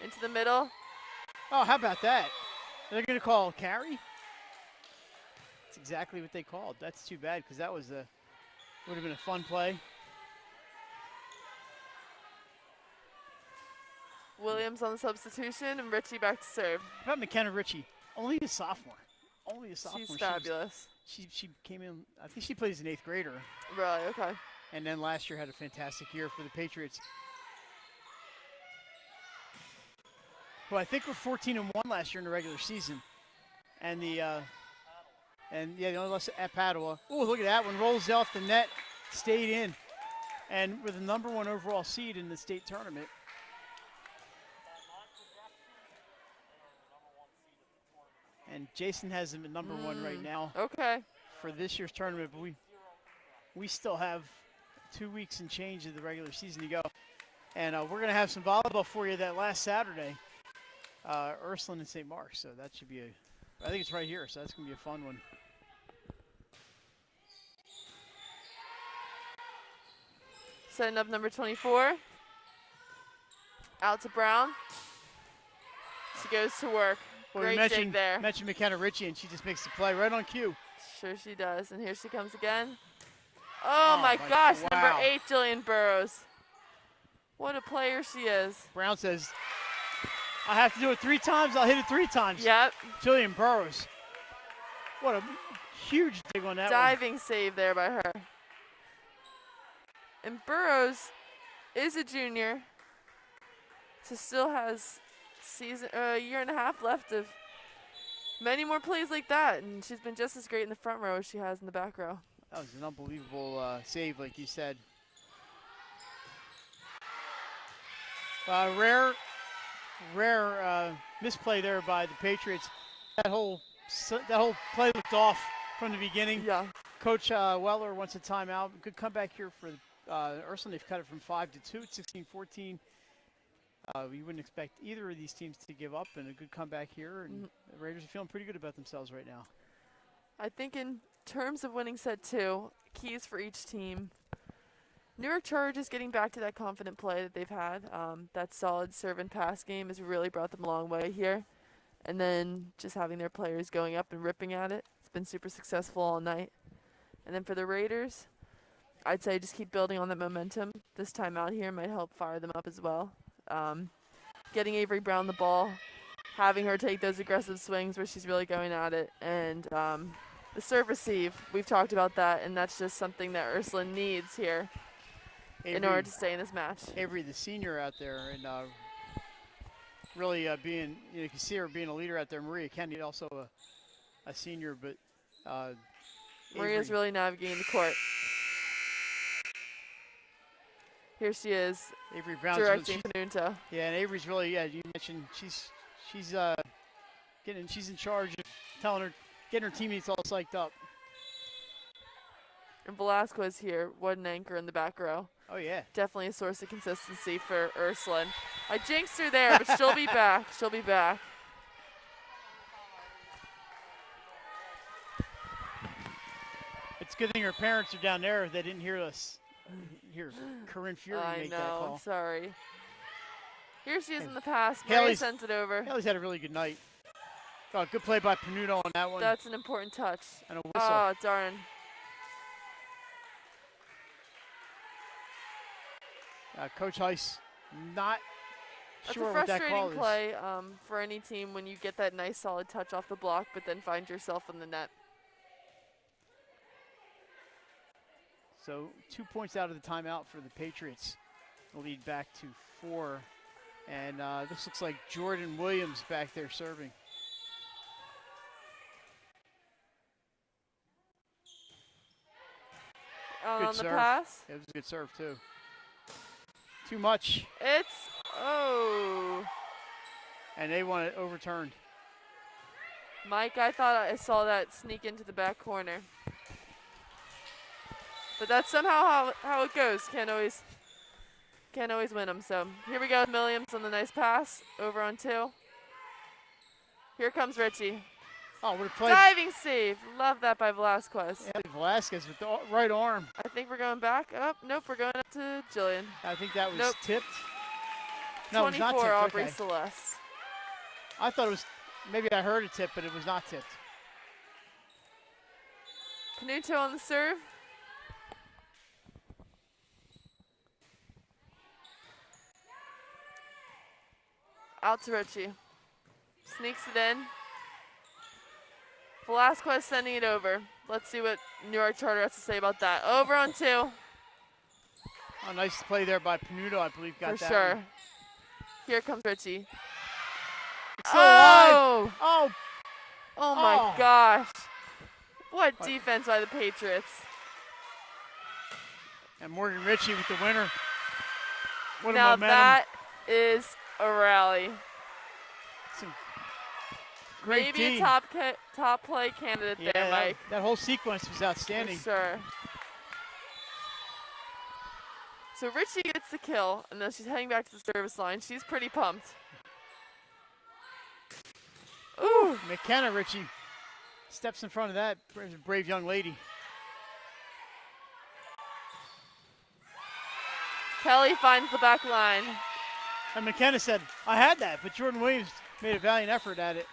Into the middle. Oh, how about that? They're going to call carry? That's exactly what they called. That's too bad because that was would have been a fun play. Williams on the substitution and Ritchie back to serve. How about McKenna Ritchie? Only a sophomore. Only a sophomore. She's fabulous. She came in, I think she plays an 8th grader. Really? Okay. And then last year had a fantastic year for the Patriots. Who I think were 14-1 last year in the regular season. And the only loss at Padua. Oh, look at that one. Rolls off the net, stayed in. And with the #1 overall seed in the state tournament. And Jason has him at #1 right now. Okay. For this year's tournament, but we still have 2 weeks and change of the regular season to go. And we're going to have some volleyball for you that last Saturday. Ursuline and St. Mark's, so that should be I think it's right here, so that's going to be a fun one. Setting up number 24. Out to Brown. She goes to work. Well, Great dig there. mentioned McKenna Ritchie, and she just makes the play right on cue. Sure she does. And here she comes again. Oh, my gosh, wow. number 8, Jillian Burrows. What a player she is. Brown says, I have to do it 3 times, I'll hit it 3 times. Yep. Jillian Burrows. What a huge dig on that Diving save there by her. And Burrows is a junior, so still has a year and a half left of many more plays like that, and she's been just as great in the front row as she has in the back row. That was an unbelievable save, like you said. Rare misplay there by the Patriots. That whole play looked off from the beginning. Yeah. Coach Weller wants a timeout. Good comeback here for Ursuline. They've cut it from 5 to 2, 16-14. We wouldn't expect either of these teams to give up, and a good comeback here. And the Raiders are feeling pretty good about themselves right now. I think in terms of winning set 2, keys for each team. Newark Charter just getting back to that confident play that they've had. That solid serve and pass game has really brought them a long way here. And then just having their players going up and ripping at it. It's been super successful all night. And then for the Raiders, I'd say just keep building on that momentum. This time out here might help fire them up as well. Getting Avery Brown the ball, having her take those aggressive swings where she's really going at it. And the serve receive, we've talked about that, and that's just something that Ursuline needs here in order to stay in this match. Avery, the senior out there, and really being, you can see her being a leader out there. Maria Kennedy, also a senior, but Maria's really navigating the court. Here she is, Avery Brown's directing Panunta. Yeah, and Avery's really, you mentioned she's in charge of getting her teammates all psyched up. And Velasquez here, what an anchor in the back row. Oh, yeah. Definitely a source of consistency for Ursuline. I jinxed her there, but she'll be back. She'll be back. It's a good thing her parents are down there. They didn't hear us. Hear Corinne Fury make that call. I know, sorry. Here she is in the pass. Haley Maria sends it over. Haley's had a really good night. Oh, good play by Panuto on that one. That's an important touch. And a whistle. Oh, darn. Coach Heiss not That's sure a what that call frustrating is. play for any team when you get that nice solid touch off the block, but then find yourself in the net. So 2 points out of the timeout for the Patriots. The lead back to 4. And this looks like Jordan Williams back there serving. Good On the serve. pass. It was a good serve, too. Too much. And they want it overturned. Mike, I thought I saw that sneak into the back corner. But that's somehow how it goes. Can't always win them. So here we go. Williams on the nice pass. Over on 2. Here comes Richie. Oh, what a play. Diving save. Love that by Velasquez. Yeah, Velasquez with the right arm. I think we're going back. Oh, nope. We're going up to Jillian. I think that was Nope. tipped. No, it was 24, not tipped. Aubrey Okay. Celeste. I thought it was, maybe I heard a tip, but it was not tipped. Panuto on the serve. Out to Richie. Sneaks it in. Velasquez sending it over. Let's see what Newark Charter has to say about that. Over on 2. Oh, nice play there by Panuto, I believe, got For that sure. one. Here comes Richie. It's still alive. Oh my Oh. gosh. What defense by the Patriots. And Morgan Ritchie with the winner. What a Now momentum. that is a rally. Some great Maybe D. a top play candidate Yeah, there, Mike. that whole sequence was outstanding. For sure. So Richie gets the kill, and then she's heading back to the service line. She's pretty pumped. Ooh. McKenna Ritchie steps in front of that brave young lady. Kelly finds the back line. And McKenna said, I had that, but Jordan Williams made a valiant effort at it.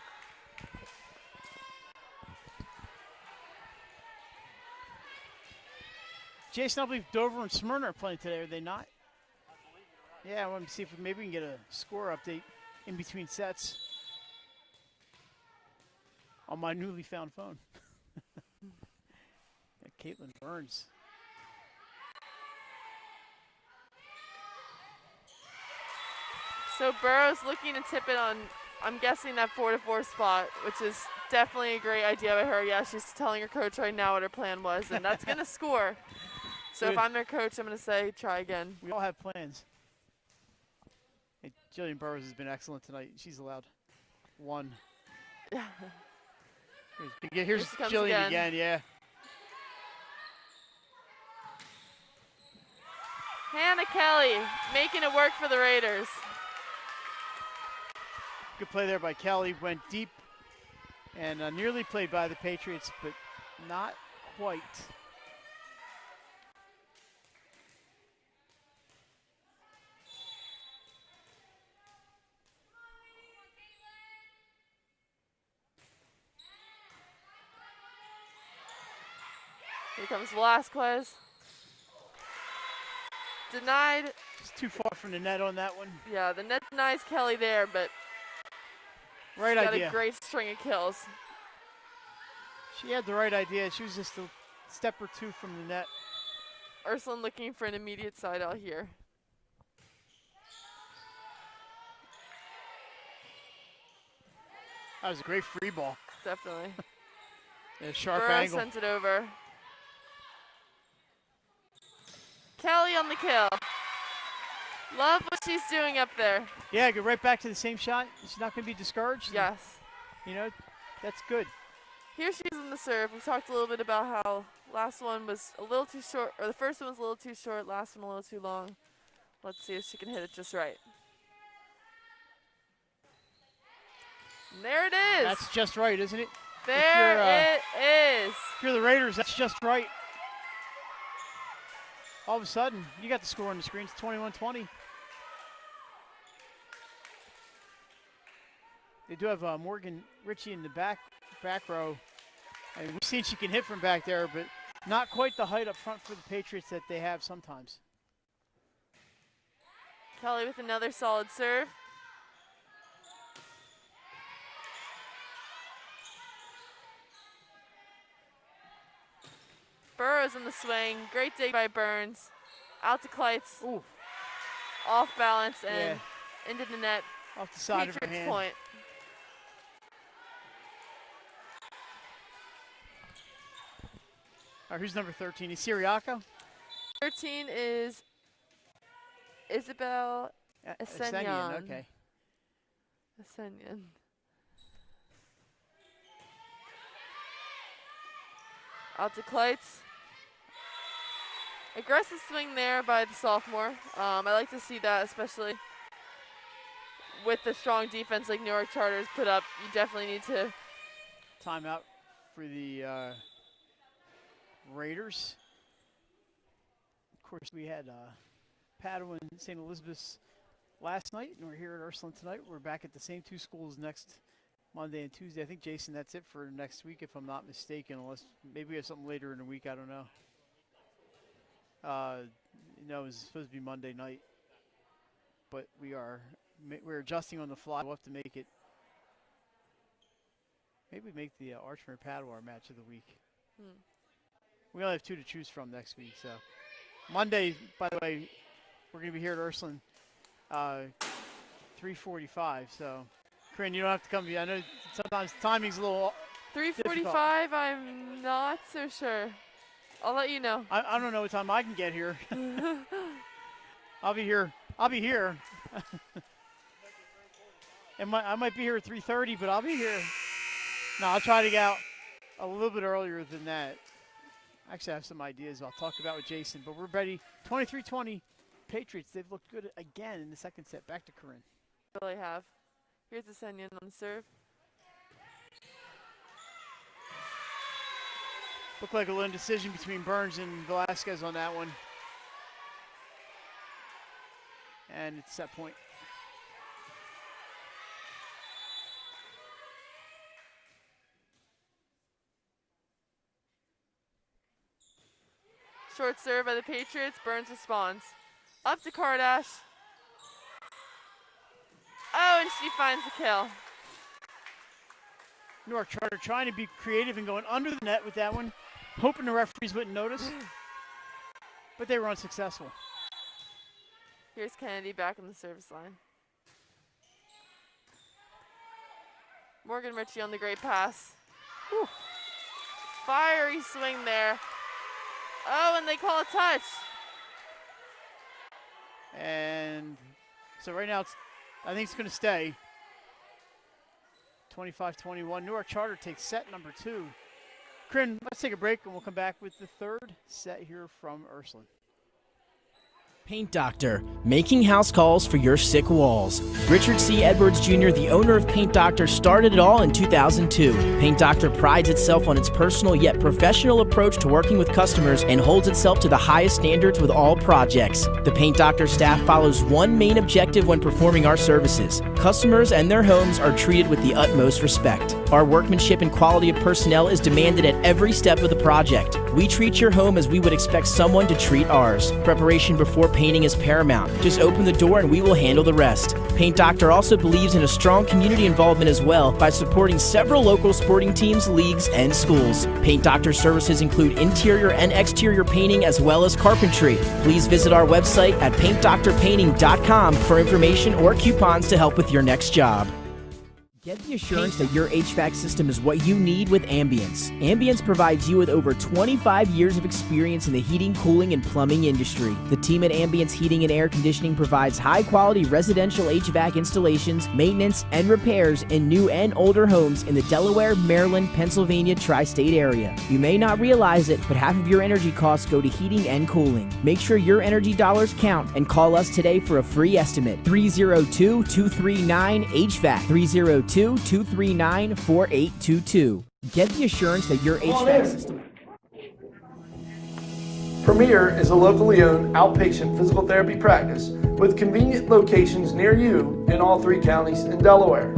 Jason, I believe Dover and Smyrna are playing today, are they not? Yeah, I want to see if maybe we can get a score update in between sets on my newly found phone. Caitlin Burns. So Burrows looking to tip it on, I'm guessing, that 4-4 spot, which is definitely a great idea by her. Yeah, she's telling her coach right now what her plan was, and that's going to score. So if I'm their coach, I'm going to say try again. We all have plans. Hey, Jillian Burrows has been excellent tonight. She's allowed one. Here's Jillian again, yeah. Hannah Kelly making it work for the Raiders. Good play there by Kelly. Went deep and nearly played by the Patriots, but not quite. Here comes Velasquez. Denied. Just too far from the net on that one. Yeah, the net denies Kelly there, but right got idea. A great string of kills. She had the right idea. She was just a step or two from the net. Ursuline looking for an immediate side out here. That was a great free ball. Definitely. A sharp Burrows angle. sends it over. Kelly on the kill. Love what she's doing up there. Yeah, go right back to the same shot. She's not going to be discouraged. Yes. You know, that's good. Here she's on the serve. We talked a little bit about how last one was a little too short, or the first one was a little too short, last one a little too long. Let's see if she can hit it just right. And there it is. That's just right, isn't it? There it is. If you're the Raiders, that's just right. All of a sudden, you got the score on the screen. It's 21-20. They do have Morgan Ritchie in the back row. And we've seen she can hit from back there, but not quite the height up front for the Patriots that they have sometimes. Kelly with another solid serve. Burrows in the swing. Great dig by Burns. Out to Kleitz. Ooh. Off balance and into the net. Off the side Patriots of her hand. point. All right, who's number 13? Is Siriaco? 13 is Isabel Asenyan. Okay. Asenyan. Out to Kleitz. Aggressive swing there by the sophomore. I like to see that, especially with the strong defense like Newark Charter's put up. You definitely need to. Timeout for the Raiders. Of course, we had Padua and St. Elizabeth's last night, and we're here at Ursuline tonight. We're back at the same two schools next Monday and Tuesday. I think, Jason, that's it for next week, if I'm not mistaken, unless maybe we have something later in the week. I don't know. No, it was supposed to be Monday night, but we're adjusting on the fly. We'll have to make it. Maybe make the Archmere Padua our match of the week. We only have two to choose from next week, so Monday. By the way, we're going to be here at Ursuline, 3:45. So, Corinne, you don't have to come. I know sometimes timing's a little 3:45. I'm not so sure. I'll let you know. I don't know what time I can get here. I'll be here. I might be here at 3:30, but I'll be here. No, I'll try to get out a little bit earlier than that. Actually, I have some ideas I'll talk about with Jason, but we're ready. 23-20 Patriots. They've looked good again in the second set. Back to Corinne. Really have. Here's Asenyan on the serve. Looked like a little indecision between Burns and Velasquez on that one. And it's set point. Short serve by the Patriots. Burns responds. Up to Kardash. Oh, and she finds the kill. Newark Charter trying to be creative and going under the net with that one, hoping the referees wouldn't notice, but they were unsuccessful. Here's Kennedy back on the service line. Morgan Ritchie on the great pass. Whew. Fiery swing there. Oh, and they call a touch. And so right now, I think it's going to stay. 25-21. Newark Charter takes set number 2. Corinne, let's take a break and we'll come back with the third set here from Ursuline. Paint Doctor, making house calls for your sick walls. Richard C. Edwards Jr., the owner of Paint Doctor, started it all in 2002. Paint Doctor prides itself on its personal yet professional approach to working with customers and holds itself to the highest standards with all projects. The Paint Doctor staff follows one main objective when performing our services. Customers and their homes are treated with the utmost respect. Our workmanship and quality of personnel is demanded at every step of the project. We treat your home as we would expect someone to treat ours. Preparation before painting is paramount. Just open the door and we will handle the rest. Paint Doctor also believes in a strong community involvement as well by supporting several local sporting teams, leagues, and schools. Paint Doctor services include interior and exterior painting as well as carpentry. Please visit our website at paintdoctorpainting.com for information or coupons to help with your next job. Get the assurance that your HVAC system is what you need with Ambience. Ambience provides you with over 25 years of experience in the heating, cooling, and plumbing industry. The team at Ambience Heating and Air Conditioning provides high-quality residential HVAC installations, maintenance, and repairs in new and older homes in the Delaware, Maryland, Pennsylvania tri-state area. You may not realize it, but half of your energy costs go to heating and cooling. Make sure your energy dollars count and call us today for a free estimate. 302-239-HVAC. 302-239-4822. Get the assurance that your HVAC system... Premier is a locally owned outpatient physical therapy practice with convenient locations near you in all 3 counties in Delaware.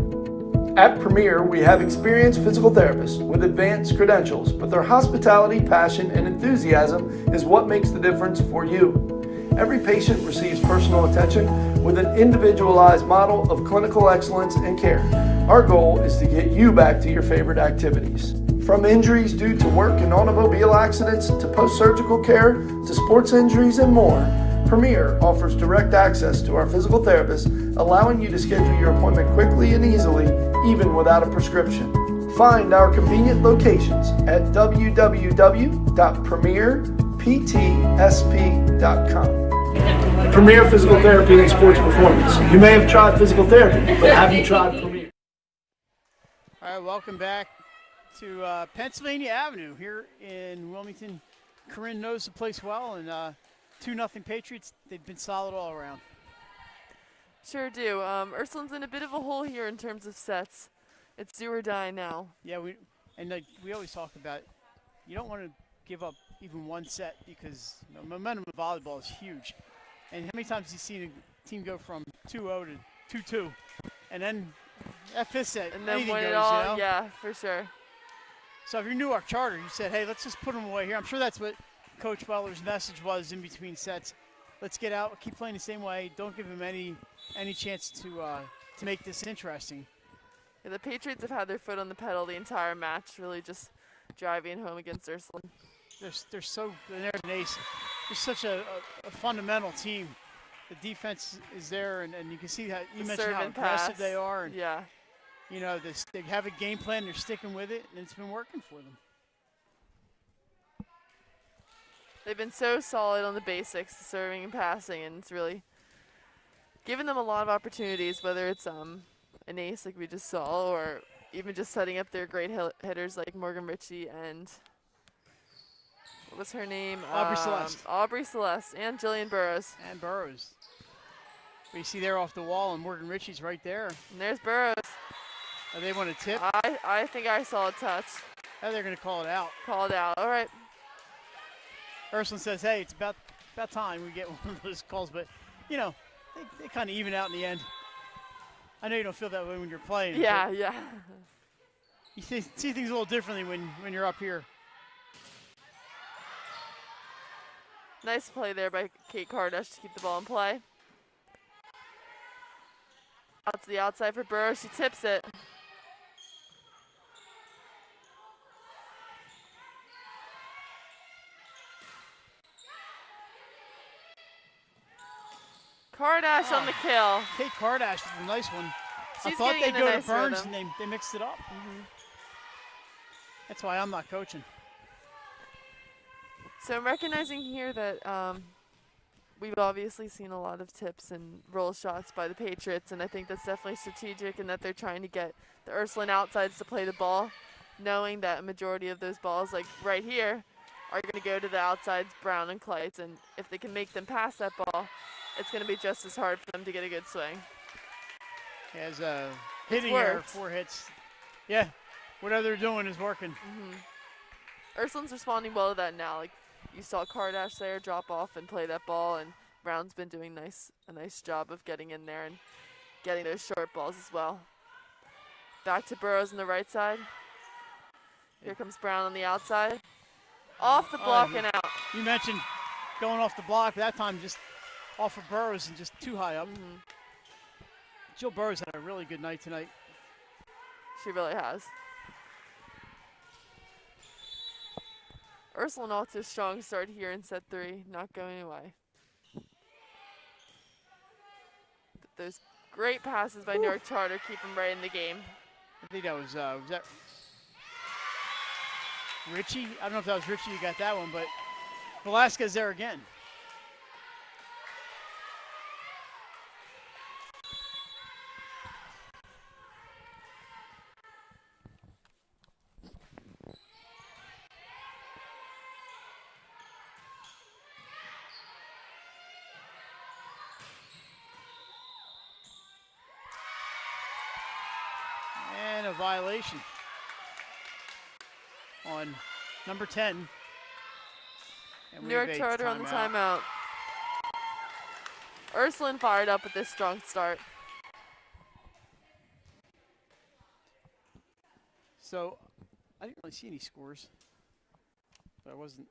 At Premier, we have experienced physical therapists with advanced credentials, but their hospitality, passion, and enthusiasm is what makes the difference for you. Every patient receives personal attention with an individualized model of clinical excellence and care. Our goal is to get you back to your favorite activities. From injuries due to work and automobile accidents to post-surgical care to sports injuries and more, Premier offers direct access to our physical therapists, allowing you to schedule your appointment quickly and easily, even without a prescription. Find our convenient locations at www.premierptsp.com. Premier Physical Therapy and Sports Performance. You may have tried physical therapy, but have you tried Premier? All right, welcome back to Pennsylvania Avenue here in Wilmington. Corinne knows the place well, and 2-0 Patriots. They've been solid all around. Sure do. Ursuline's in a bit of a hole here in terms of sets. It's do or die now. Yeah, we always talk about you don't want to give up even one set because the momentum of volleyball is huge. And how many times have you seen a team go from 2-0 to 2-2, and then that 5th set, and then anything win goes, it all? you know? Yeah, for sure. So if you're Newark Charter, you said, hey, let's just put them away here. I'm sure that's what Coach Butler's message was in between sets. Let's get out, keep playing the same way. Don't give them any chance to make this interesting. Yeah, the Patriots have had their foot on the pedal the entire match, really just driving home against Ursuline. They're an ace. They're such a fundamental team. The defense is there, and you can see how you mentioned how aggressive they are. And, yeah. You know, they have a game plan. They're sticking with it, and it's been working for them. They've been so solid on the basics, the serving and passing, and it's really given them a lot of opportunities, whether it's an ace like we just saw, or even just setting up their great hitters like Morgan Ritchie and what was her name? Aubrey Celeste and Jillian Burrows. And Burrows. But you see there off the wall, and Morgan Ritchie's right there. And there's Burrows. Oh, they want to tip? I think I saw a touch. Oh, they're going to call it out. Called out. All right. Ursuline says, hey, it's about time we get one of those calls. But, you know, they kind of even out in the end. I know you don't feel that way when you're playing. Yeah, yeah. You see things a little differently when you're up here. Nice play there by Kate Kardash to keep the ball in play. Out to the outside for Burrows. She tips it. Kardash on the kill. Kate Kardash is a nice one. She's I thought getting they'd in a go nice to Burns rhythm. and they mixed it up. That's why I'm not coaching. So I'm recognizing here that we've obviously seen a lot of tips and roll shots by the Patriots, and I think that's definitely strategic in that they're trying to get the Ursuline outsides to play the ball, knowing that a majority of those balls, like right here, are going to go to the outsides, Brown and Kleitz, and if they can make them pass that ball, it's going to be just as hard for them to get a good swing. As hitting error, worked. 4 hits. Yeah, whatever they're doing is working. Ursuline's responding well to that now. Like you saw Kardash there drop off and play that ball, and Brown's been doing a nice job of getting in there and getting those short balls as well. Back to Burrows on the right side. Here comes Brown on the outside. Off the block and out. You mentioned going off the block, but that time just off of Burrows and just too high up. Jill Burrows had a really good night tonight. She really has. Ursuline off to a strong start here in set 3, not going away. But those great passes by Newark Charter keep them right in the game. I think that was that Richie? I don't know if that was Richie who got that one, but Velasquez there again. And a violation on number 10. And we have Newark a Charter on the timeout. Ursuline fired up with this strong start. So I didn't really see any scores, but I wasn't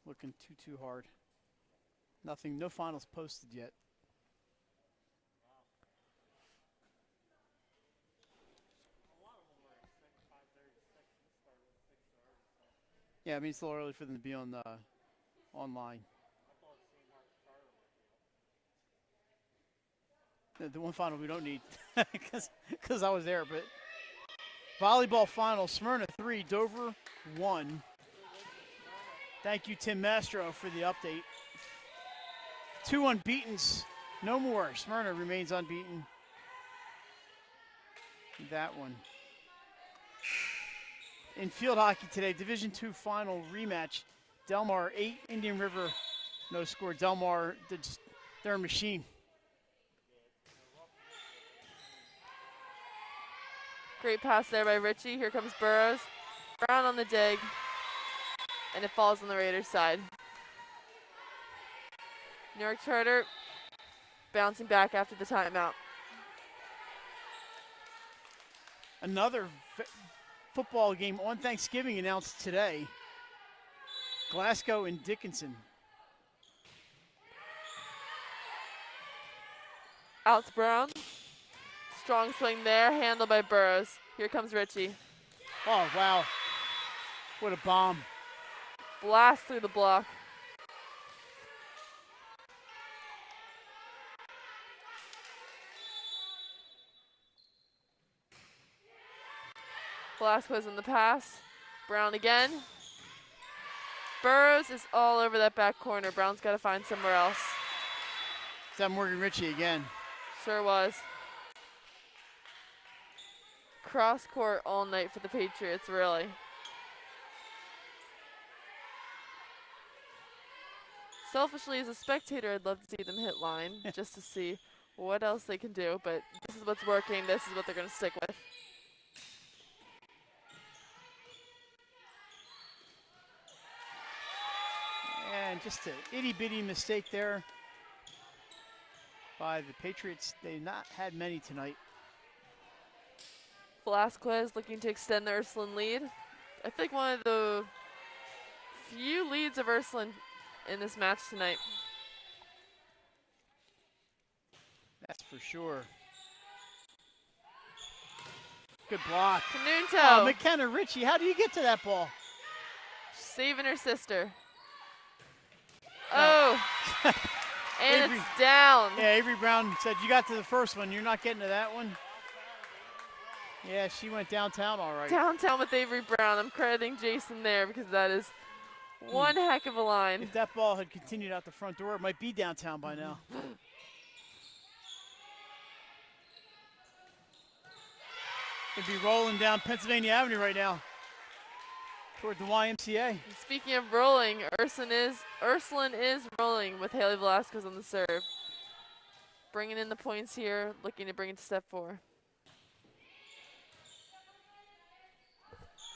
looking too hard. Nothing, no finals posted yet. Yeah, I mean it's a little early for them to be on the online. The one final we don't need because I was there, but volleyball final, Smyrna 3, Dover 1. Thank you, Tim Mastro, for the update. 2 unbeatens, no more. Smyrna remains unbeaten. That one. In field hockey today, Division II final rematch. Delmar 8, Indian River no score. Delmar, they're a machine. Great pass there by Richie. Here comes Burrows. Brown on the dig. And it falls on the Raiders' side. Newark Charter bouncing back after the timeout. Another football game on Thanksgiving announced today. Glasgow and Dickinson. Out to Brown. Strong swing there, handled by Burrows. Here comes Richie. Oh, wow. What a bomb. Blast through the block. Velasquez in the pass. Brown again. Burrows is all over that back corner. Brown's got to find somewhere else. Is that Morgan Ritchie again? Sure was. Cross court all night for the Patriots, really. Selfishly, as a spectator, I'd love to see them hit line just to see what else they can do, but this is what's working. This is what they're going to stick with. And just an itty-bitty mistake there by the Patriots. They've not had many tonight. Velasquez looking to extend the Ursuline lead. I think one of the few leads of Ursuline in this match tonight. That's for sure. Good block. Canunto. Oh, McKenna Ritchie, how do you get to that ball? Saving her sister. No. Oh. And Avery. it's down. Yeah, Avery Brown said you got to the first one. You're not getting to that one. Yeah, she went downtown all right. Downtown with Avery Brown. I'm crediting Jason there because that is one heck of a line. If that ball had continued out the front door, it might be downtown by now. It'd be rolling down Pennsylvania Avenue right now toward the YMCA. And speaking of rolling, Ursuline is rolling with Haley Velasquez on the serve. Bringing in the points here, looking to bring it to step 4.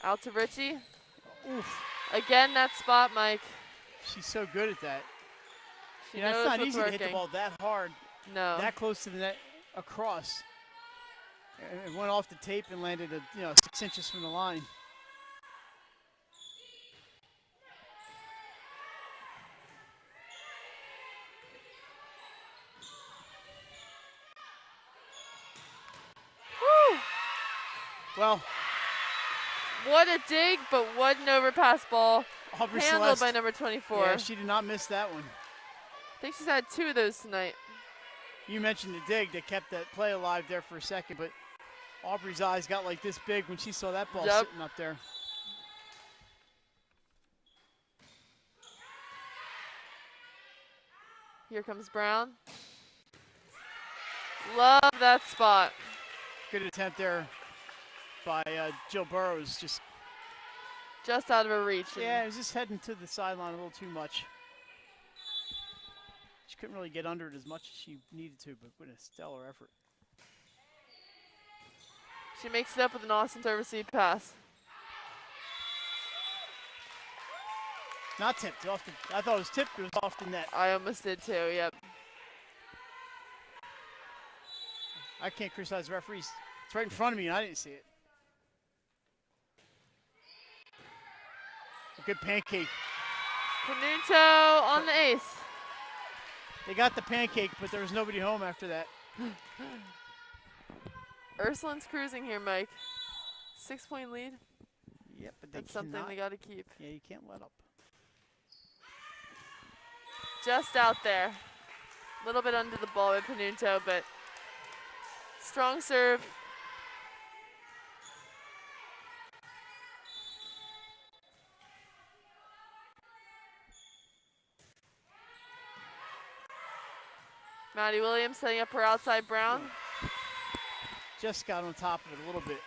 Out to Ritchie. Oof. Again, that spot, Mike. She's so good at that. She You know, knows it's not what's easy working. to hit the ball that hard, No. that close to the net, across. It went off the tape and landed 6 inches from the line. Woo! Well, What a dig, but what an overpass ball. Aubrey Handled Celeste, by number 24. yeah, she did not miss that one. I think she's had 2 of those tonight. You mentioned the dig that kept that play alive there for a second, but Aubrey's eyes got like this big when she saw that ball Yep. sitting up there. Here comes Brown. Love that spot. Good attempt there by Jill Burrows. Just out of her reach. and Yeah, it was just heading to the sideline a little too much. She couldn't really get under it as much as she needed to, but with a stellar effort. She makes it up with an awesome service lead pass. Not tipped. Off the, I thought it was tipped, it was off the net. I almost did too, yep. I can't criticize the referees. It's right in front of me and I didn't see it. A good pancake. Canunto on the ace. They got the pancake, but there was nobody home after that. Ursuline's cruising here, Mike. 6-point lead. Yep, but they That's something cannot- they got to keep. Yeah, you can't let up. Just out there. A little bit under the ball with Canunto, but strong serve. Maddie Williams setting up her outside Brown. Just got on top of it a little bit.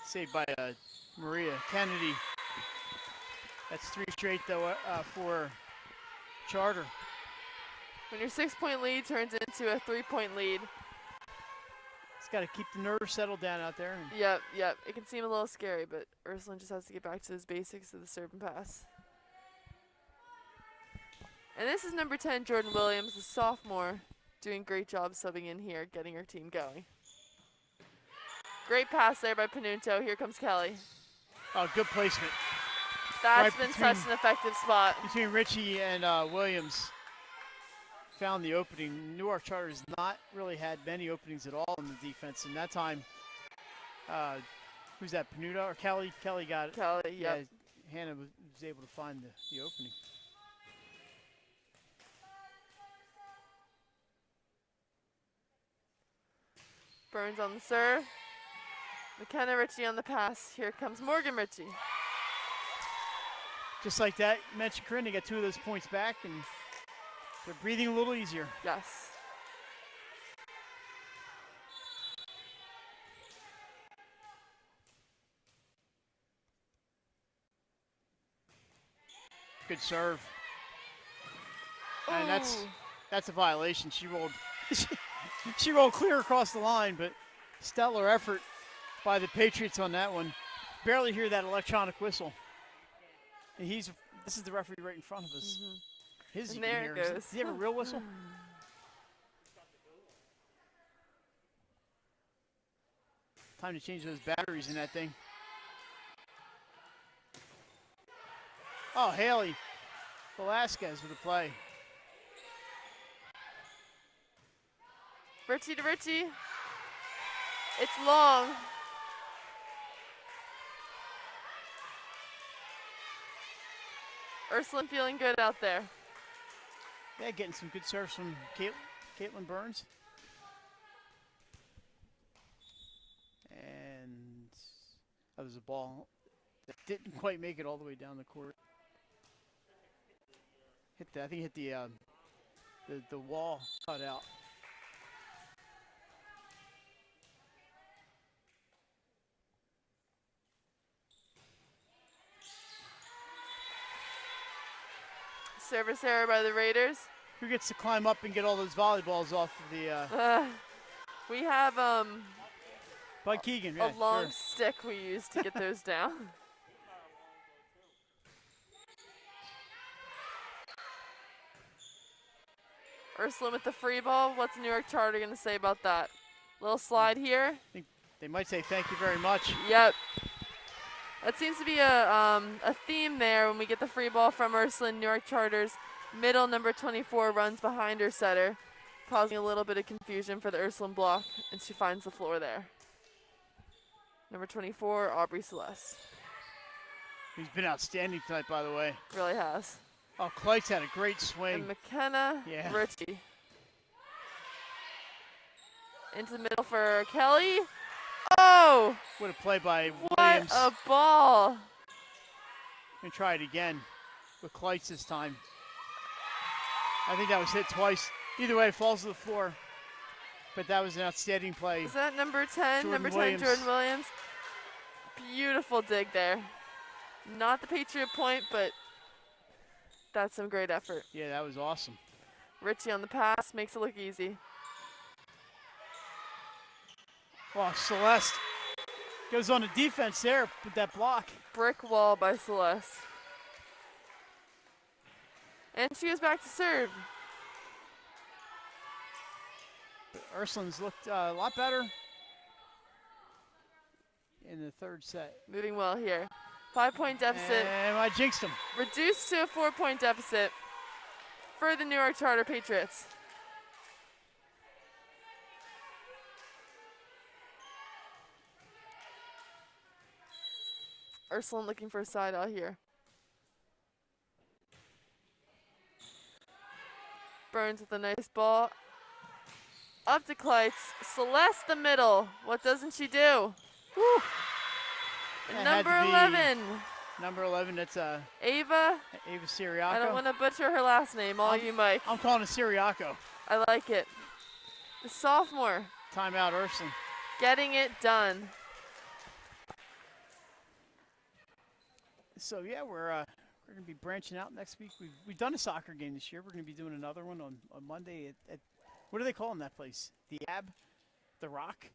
Saved by Maria Kennedy. That's 3 straight though for Charter. When your 6-point lead turns into a 3-point lead. It's got to keep the nerves settled down out there. And Yep. It can seem a little scary, but Ursuline just has to get back to those basics of the serve and pass. And this is number 10, Jordan Williams, the sophomore, doing a great job subbing in here, getting her team going. Great pass there by Canunto. Here comes Kelly. oh, good placement That's Right been between- such an effective spot. between Ritchie and Williams. Found the opening. Newark Charter has not really had many openings at all in the defense, and that time, who's that? Panuta or Kelly? Kelly got it. Kelly, yep. Yeah, Hannah was able to find the opening. Burns on the serve. McKenna Ritchie on the pass. Here comes Morgan Ritchie. Just like that, you mentioned Corinne, they got 2 of those points back, and they're breathing a little easier. Yes. Good serve. And that's a violation. She rolled she rolled clear across the line, but stellar effort by the Patriots on that one. Barely hear that electronic whistle. And this is the referee right in front of us. His And you can there hear. it goes. Does he have a real whistle? Time to change those batteries in that thing. Oh, Haley Velasquez with the play. Richie to Richie. It's long. Ursuline feeling good out there. Yeah, getting some good serves from Caitlin Burns. And that was a ball that didn't quite make it all the way down the court. I think hit the wall, cut out. Service error by the Raiders. Who gets to climb up and get all those volleyballs off of the? We have Bud Keegan, a yeah, long sure. stick we use to get those down. Ursuline with the free ball. What's Newark Charter going to say about that? Little slide here. I think they might say thank you very much. Yep. That seems to be a theme there when we get the free ball from Ursuline. Newark Charter's middle number 24 runs behind her setter, causing a little bit of confusion for the Ursuline block, and she finds the floor there. Number 24, Aubrey Celeste. He's been outstanding tonight, by the way. Really has. Oh, Kleitz had a great swing. And McKenna Ritchie. Into the middle for Kelly. Oh! What a play by What Williams. a ball. Gonna try it again with Kleitz this time. I think that was hit twice. Either way, it falls to the floor. But that was an outstanding play. Is that number 10? Jordan Number 10, Williams. Jordan Williams. Beautiful dig there. Not the Patriot point, but that's some great effort. Yeah, that was awesome. Richie on the pass makes it look easy. Oh, Celeste goes on the defense there with that block. Brick wall by Celeste. And she goes back to serve. Ursuline's looked a lot better in the third set. Moving well here. 5-point deficit. And I jinxed him. Reduced to a 4-point deficit for the Newark Charter Patriots. Ursuline looking for a side out here. Burns with a nice ball. Up to Kleitz. Celeste the middle. What doesn't she do? Woo. And That number had to be 11. Number 11, that's Ava. Ava Siriaco. I don't want to butcher her last name. All you, Mike. I'm calling it Siriaco. I like it. The sophomore. Timeout, Ursuline. Getting it done. So yeah, we're going to be branching out next week. We've done a soccer game this year. We're going to be doing another one on Monday at what do they call that place? The Ab? The Rock?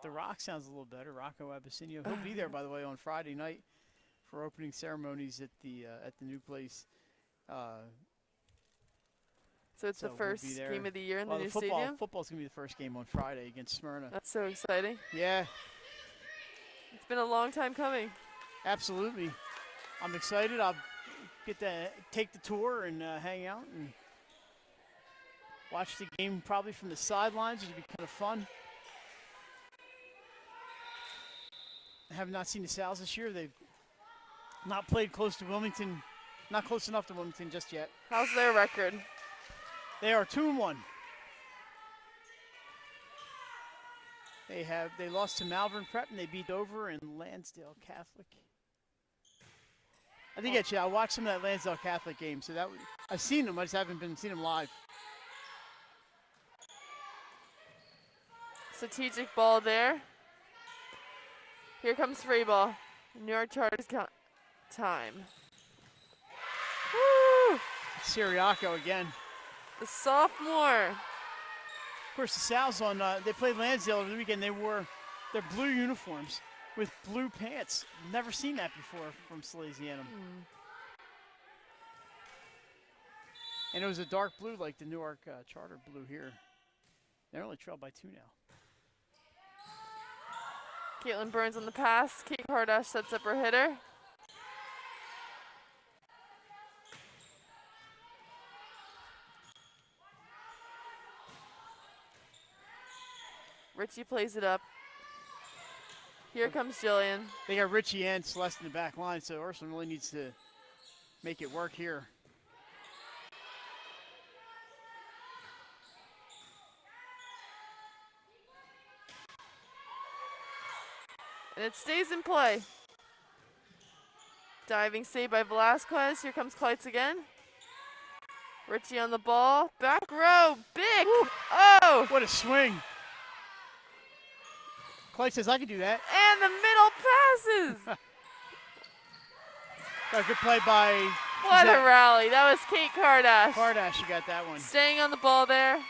The Rock sounds a little better. Rocco Abyssinia. He'll be there, by the way, on Friday night for opening ceremonies at the new place. So it's the first game of the year in the new football, stadium? Football's going to be the first game on Friday against Smyrna. That's so exciting. Yeah. It's been a long time coming. Absolutely. I'm excited. I'll get to take the tour and hang out and watch the game probably from the sidelines. It'll be kind of fun. I have not seen the Sal's this year. They've not played close to Wilmington, not close enough to Wilmington just yet. How's their record? They are 2-1. They lost to Malvern Prep and they beat Dover and Lansdale Catholic. I think actually I watched some of that Lansdale Catholic game, so I've seen them. I just haven't seen them live. Strategic ball there. Here comes free ball. New York Charters time. Woo! Siriaco again. The sophomore. Of course, the Sal's on. They played Lansdale over the weekend. They wore their blue uniforms with blue pants. Never seen that before from Salesianum. And it was a dark blue like the Newark Charter blue here. They're only trailed by 2 now. Caitlin Burns on the pass. Kate Kardash sets up her hitter. Richie plays it up. Here comes Jillian. They got Richie and Celeste in the back line, so Ursuline really needs to make it work here. And it stays in play. Diving save by Velasquez. Here comes Kleitz again. Richie on the ball. Back row. Big. Woo. Oh! What a swing. Clay says, I can do that. And the middle passes. Got a good play by... What a rally. That was Kate Kardash. Kardash, you got that one. Staying on the ball there.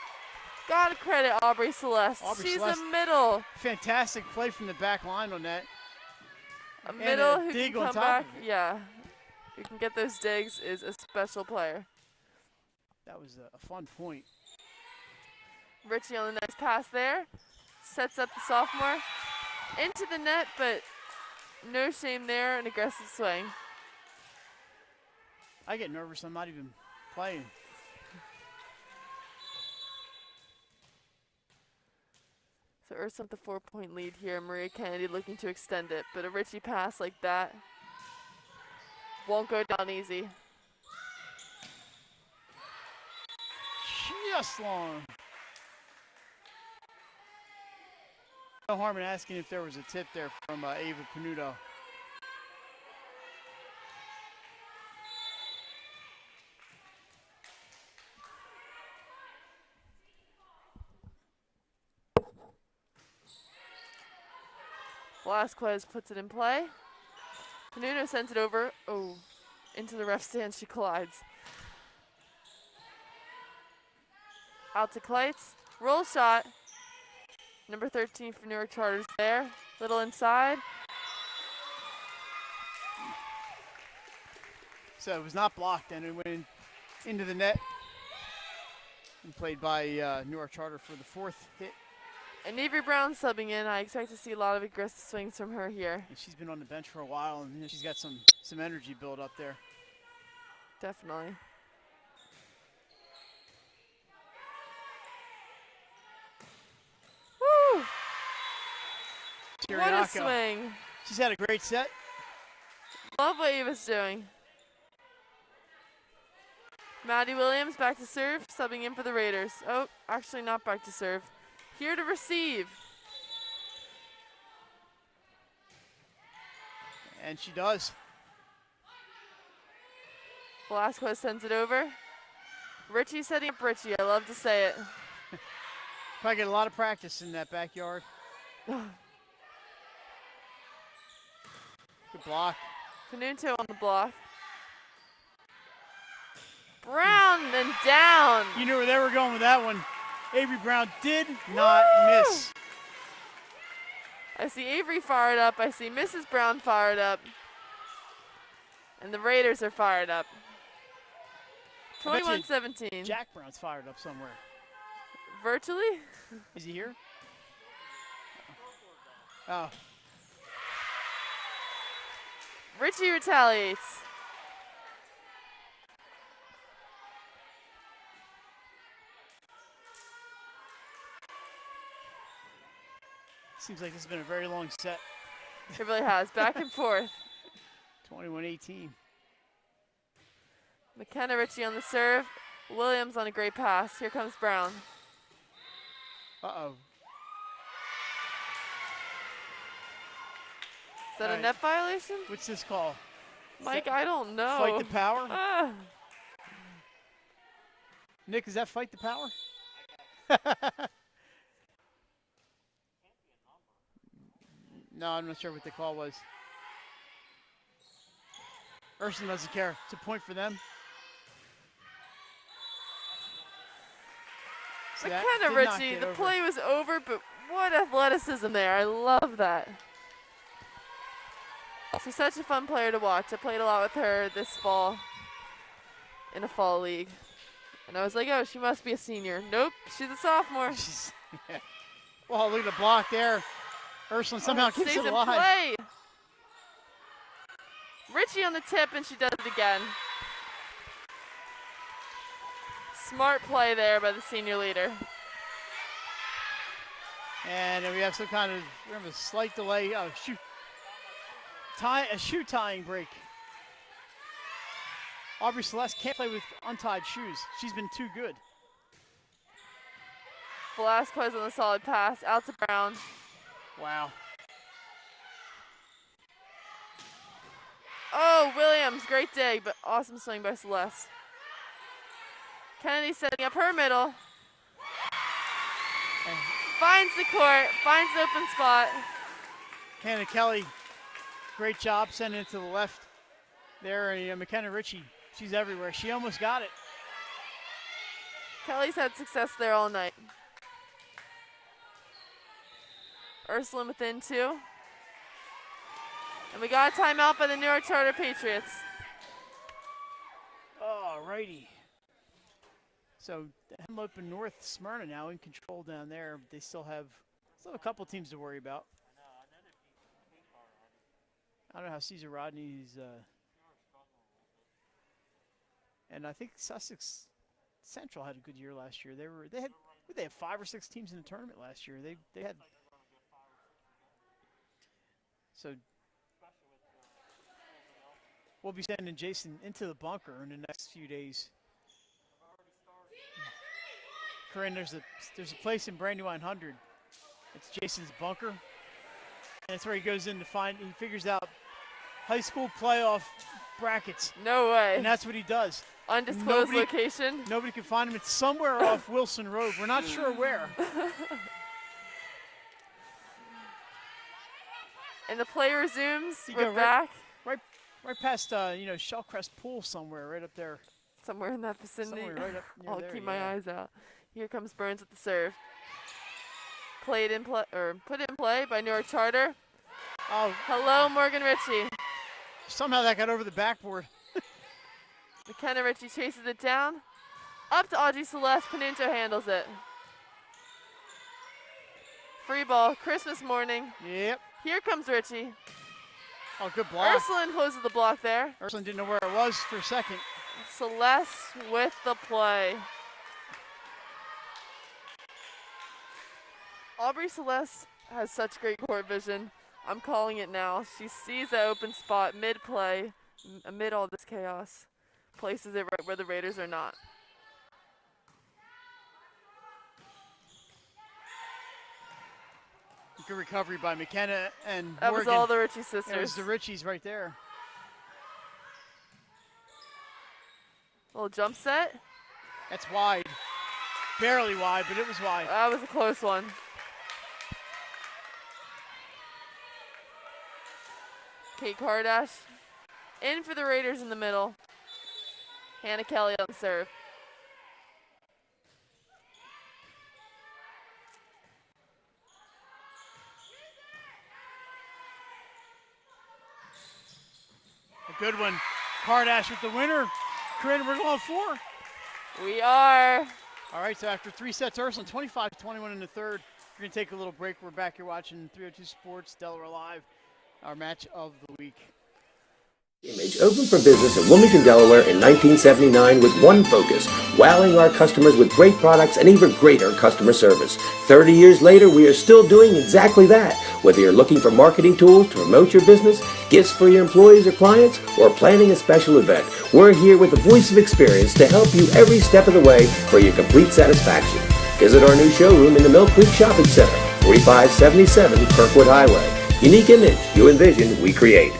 Gotta credit Aubrey Celeste. She's Celeste, a middle. Fantastic play from the back line on that. A middle a who dig can on come top back. of it. Yeah. Who can get those digs is a special player. That was a fun point. Richie on the nice pass there. Sets up the sophomore. Into the net, but no shame there. An aggressive swing. I get nervous. I'm not even playing. So Ursuline with the 4-point lead here. Maria Kennedy looking to extend it, but a Richie pass like that won't go down easy. Just long. No harm in asking if there was a tip there from Ava Panuto. Velasquez puts it in play. Panuto sends it over. Oh, into the ref stand. She collides. Out to Kleitz. Roll shot. Number 13 for Newark Charter's there. Little inside. So it was not blocked, and it went into the net. And played by Newark Charter for the 4th hit. And Avery Brown subbing in. I expect to see a lot of aggressive swings from her here. And she's been on the bench for a while, and she's got some energy built up there. Definitely. Woo! What a swing. She's had a great set. Love what Ava's doing. Maddie Williams back to serve, subbing in for the Raiders. Oh, actually not back to serve. Here to receive. And she does. Velasquez sends it over. Richie setting up Richie. I love to say it. Probably get a lot of practice in that backyard. Good block. Panuto on the block. Brown and down. You knew where they were going with that one. Avery Brown did not miss. I see Avery fired up. I see Mrs. Brown fired up. And the Raiders are fired up. 21-17. Jack Brown's fired up somewhere. Virtually? Is he here? Oh. Richie retaliates. Seems like this has been a very long set. It really has. Back and forth. 21-18. McKenna Richie on the serve. Williams on a great pass. Here comes Brown. Uh-oh. Is that a net violation? What's this call? Mike, I don't know. Fight the power? Nick, is that fight the power? No, I'm not sure what the call was. Ursuline doesn't care. It's a point for them. McKenna Richie, the play was over, but what athleticism there. I love that. She's such a fun player to watch. I played a lot with her this fall in a fall league. And I was like, oh, she must be a senior. Nope, she's a sophomore. Well, look at the block there. Ursuline somehow keeps stays it in alive. play. Richie on the tip, and she does it again. Smart play there by the senior leader. And then we have some kind of, we have a slight delay. Oh, shoot. A shoe tying break. Aubrey Celeste can't play with untied shoes. She's been too good. Velasquez on the solid pass, out to Brown. Wow. Oh, Williams, great dig, but awesome swing by Celeste. Kennedy setting up her middle. Finds the court, finds the open spot. Hannah Kelly, great job sending it to the left there. And McKenna Ritchie, she's everywhere. She almost got it. Kelly's had success there all night. Ursuline within 2. And we got a timeout by the Newark Charter Patriots. All righty. So Hemlope and North Smyrna now in control down there. They still have a couple teams to worry about. I don't know how Caesar Rodney's and I think Sussex Central had a good year last year. They had 5 or 6 teams in the tournament last year. They had so we'll be sending Jason into the bunker in the next few days. Corinne, there's a place in Brandywine 100. It's Jason's bunker. And that's where he goes in to he figures out high school playoff brackets. No way. And that's what he does. Undisclosed location. Nobody can find him. It's somewhere off Wilson Road. We're not sure where. And the play resumes. You We're go back. Right past Shellcrest Pool somewhere, right up there. Somewhere in that vicinity. Somewhere right up near I'll there, keep my yeah. eyes out. Here comes Burns with the serve. Put in play by Newark Charter. Oh, Hello, Morgan Ritchie. somehow that got over the backboard. McKenna Ritchie chases it down. Up to Audrey Celeste. Panunto handles it. Free ball. Christmas morning. Yep. Here comes Ritchie. Oh, good block. Ursuline closes the block there. Ursuline didn't know where it was for a second. Celeste with the play. Aubrey Celeste has such great court vision. I'm calling it now. She sees the open spot mid-play, amid all this chaos. Places it right where the Raiders are not. Good recovery by McKenna and That Morgan. was all the Ritchie sisters. There's the Richies right there. Little jump set. That's wide. Barely wide, but it was wide. That was a close one. Kate Kardash in for the Raiders in the middle. Hannah Kelly on the serve. A good one. Kardash with the winner. Corinne, we're going 4. We are. All right, so after 3 sets, Ursuline 25-21 in the third. We're going to take a little break. We're back here watching 302 Sports, Delaware Live, our match of the week. Image opened for business in Wilmington, Delaware in 1979 with one focus, wowing our customers with great products and even greater customer service. 30 years later, we are still doing exactly that. Whether you're looking for marketing tools to promote your business, gifts for your employees or clients, or planning a special event, we're here with the voice of experience to help you every step of the way for your complete satisfaction. Visit our new showroom in the Mill Creek Shopping Center, 4577 Kirkwood Highway. Unique image you envision, we create.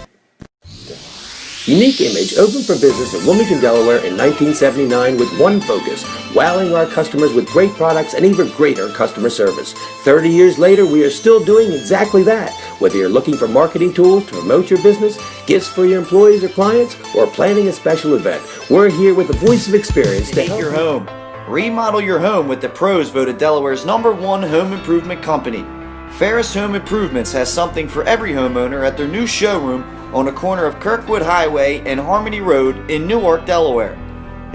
Unique Image opened for business in Wilmington, Delaware in 1979 with one focus, wowing our customers with great products and even greater customer service. 30 years later, we are still doing exactly that. Whether you're looking for marketing tools to promote your business, gifts for your employees or clients, or planning a special event, we're here with the voice of experience to help your home. Remodel your home with the pros voted Delaware's #1 home improvement company. Ferris Home Improvements has something for every homeowner at their new showroom on the corner of Kirkwood Highway and Harmony Road in Newark, Delaware.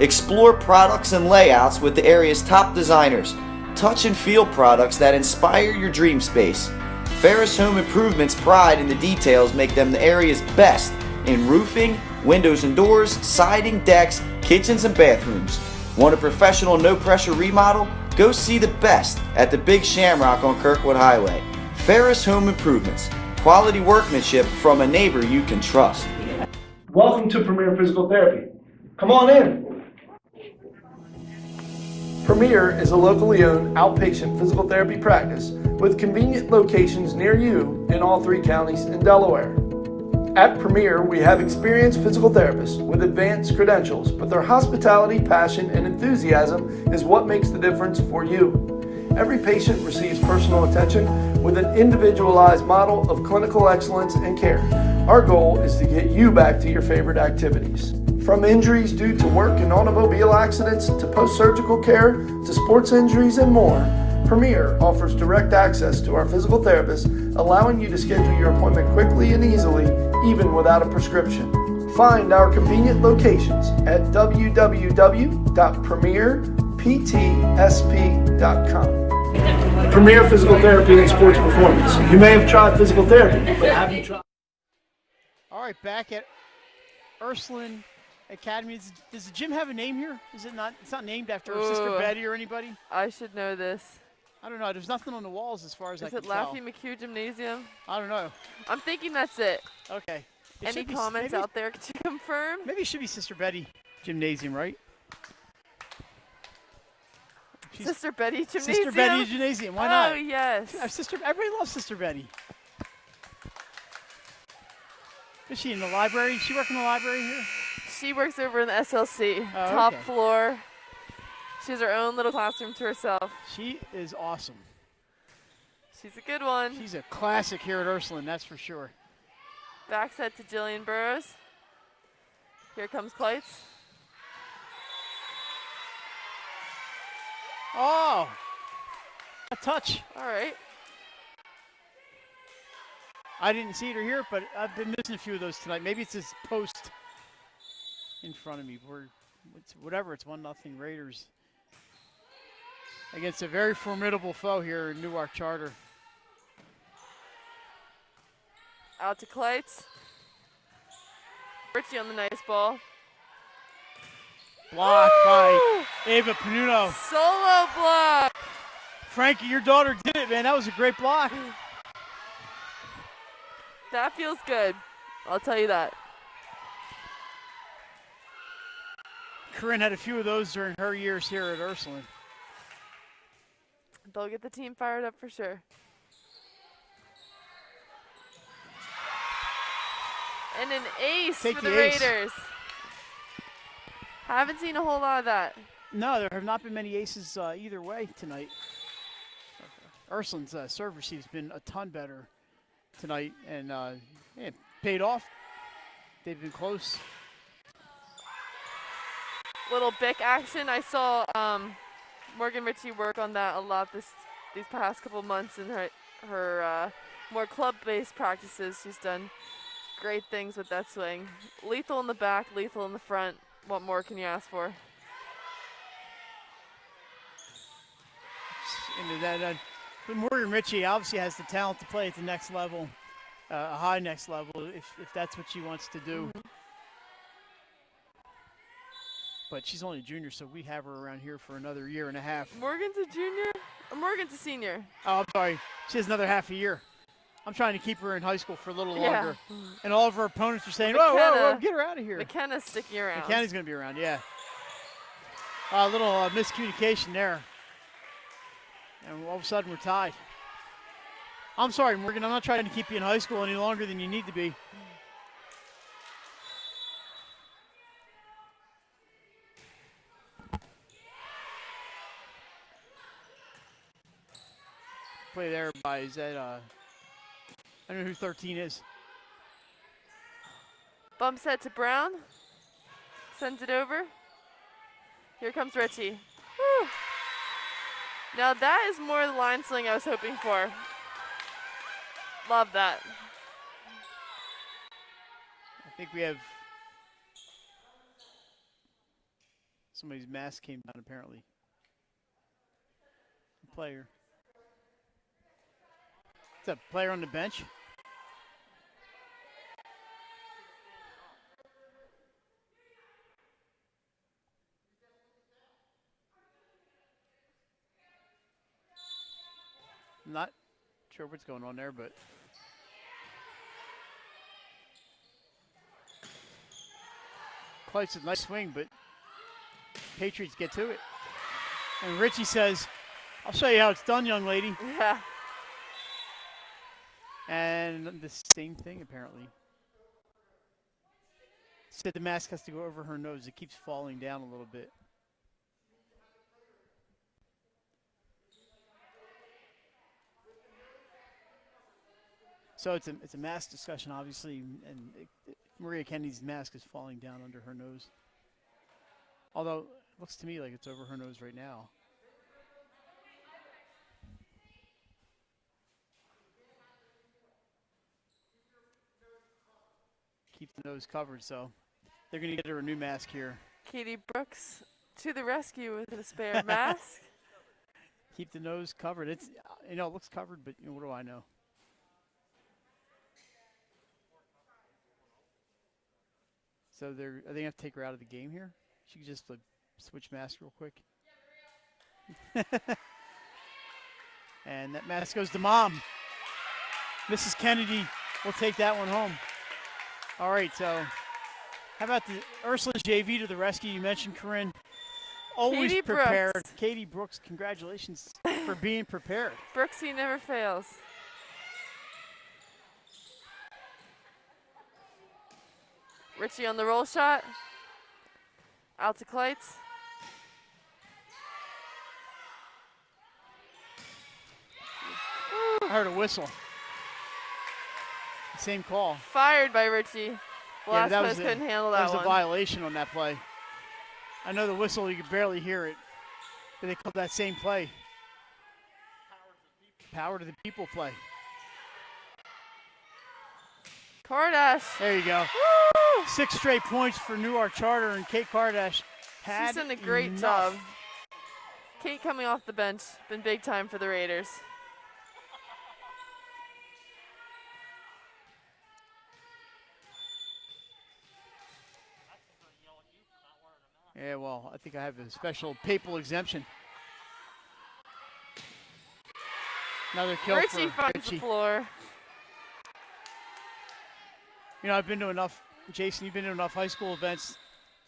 Explore products and layouts with the area's top designers. Touch and feel products that inspire your dream space. Ferris Home Improvement's pride in the details make them the area's best in roofing, windows and doors, siding, decks, kitchens, and bathrooms. Want a professional, no-pressure remodel? Go see the best at the Big Shamrock on Kirkwood Highway. Ferris Home Improvements. Quality workmanship from a neighbor you can trust. Welcome to Premier Physical Therapy. Come on in. Premier is a locally owned outpatient physical therapy practice with convenient locations near you in all 3 counties in Delaware. At Premier, we have experienced physical therapists with advanced credentials, but their hospitality, passion, and enthusiasm is what makes the difference for you. Every patient receives personal attention with an individualized model of clinical excellence and care. Our goal is to get you back to your favorite activities. From injuries due to work and automobile accidents to post-surgical care to sports injuries and more, Premier offers direct access to our physical therapists, allowing you to schedule your appointment quickly and easily, even without a prescription. Find our convenient locations at www.premierptsp.com. Premier Physical Therapy and Sports Performance. You may have tried physical therapy, but have you tried? All right, back at Ursuline Academy. Does the gym have a name here? Is it not? It's not named after Sister Betty or anybody? I should know this. I don't know. There's nothing on the walls as far as I can Is it tell. Laffy McHugh Gymnasium? I don't know. I'm thinking that's it. Okay. Any comments out there? Could you confirm? Maybe it should be Sister Betty Gymnasium, right? Sister Betty Gymnasium? Sister Betty Gymnasium. Why not? Oh, yes. Everybody loves Sister Betty. Is she in the library? Does she work in the library here? She works over in the SLC, Oh, top okay. floor. She has her own little classroom to herself. She is awesome. She's a good one. She's a classic here at Ursuline, that's for sure. Back set to Jillian Burrows. Here comes Kleitz. Oh! A touch. All right. I didn't see it or hear it, but I've been missing a few of those tonight. Maybe it's this post in front of me. It's 1-0 Raiders against a very formidable foe here in Newark Charter. Out to Kleitz. Richie on the nice ball. Blocked by Ava Panuno. Solo block. Frankie, your daughter did it, man. That was a great block. That feels good. I'll tell you that. Corinne had a few of those during her years here at Ursuline. They'll get the team fired up for sure. And an ace Take for the the ace. Raiders. Haven't seen a whole lot of that. No, there have not been many aces either way tonight. Ursuline's serve receive's been a ton better tonight, and it paid off. They've been close. Little Bic action. I saw Morgan Ritchie work on that a lot these past couple months in her more club-based practices. She's done great things with that swing. Lethal in the back, lethal in the front. What more can you ask for? But Morgan Ritchie obviously has the talent to play at the next level, a high next level, if that's what she wants to do. Mm-hmm. But she's only a junior, so we have her around here for another year and a half. Morgan's a junior? Or Morgan's a senior? Oh, I'm sorry. She has another half a year. I'm trying to keep her in high school for a little Yeah. longer. And all of her opponents are saying, whoa, get her out of here. McKenna's sticking around. McKenna's going to be around, yeah. A little miscommunication there. And all of a sudden we're tied. I'm sorry, Morgan. I'm not trying to keep you in high school any longer than you need to be. Play there by, is that, I don't know who 13 is. Bump set to Brown. Sends it over. Here comes Ritchie. Woo. Now that is more the line sling I was hoping for. Love that. I think we have somebody's mask came down apparently. Player. It's a player on the bench. Not sure what's going on there, but Kleitz a nice swing, but Patriots get to it. And Richie says, "I'll show you how it's done, young lady." Yeah. And the same thing, apparently. Said the mask has to go over her nose. It keeps falling down a little bit. So it's a mask discussion, obviously, and Maria Kennedy's mask is falling down under her nose. Although it looks to me like it's over her nose right now. Keep the nose covered, so they're going to get her a new mask here. Katie Brooks to the rescue with a spare mask. Keep the nose covered. It's, it looks covered, but what do I know? So are they going to take her out of the game here? She could just switch masks real quick. And that mask goes to Mom. Mrs. Kennedy will take that one home. All right, so how about the Ursuline JV to the rescue? You mentioned Corinne. Always Katie prepared. Brooks. Katie Brooks, congratulations for being prepared. Brooksy never fails. Richie on the roll shot. Out to Kleitz. I heard a whistle. Same call. Fired by Richie. Velasquez couldn't handle that one. That was one. a violation on that play. I know the whistle, you could barely hear it, but they called that same play. Power to the people play. Kardash. There you go. Woo! 6 straight points for Newark Charter, and Kate Kardash had She's done a great enough. job. Kate coming off the bench, been big time for the Raiders. Yeah, well, I think I have a special papal exemption. Another kill Richie for finds Richie. the floor. I've been to enough, Jason, you've been to enough high school events,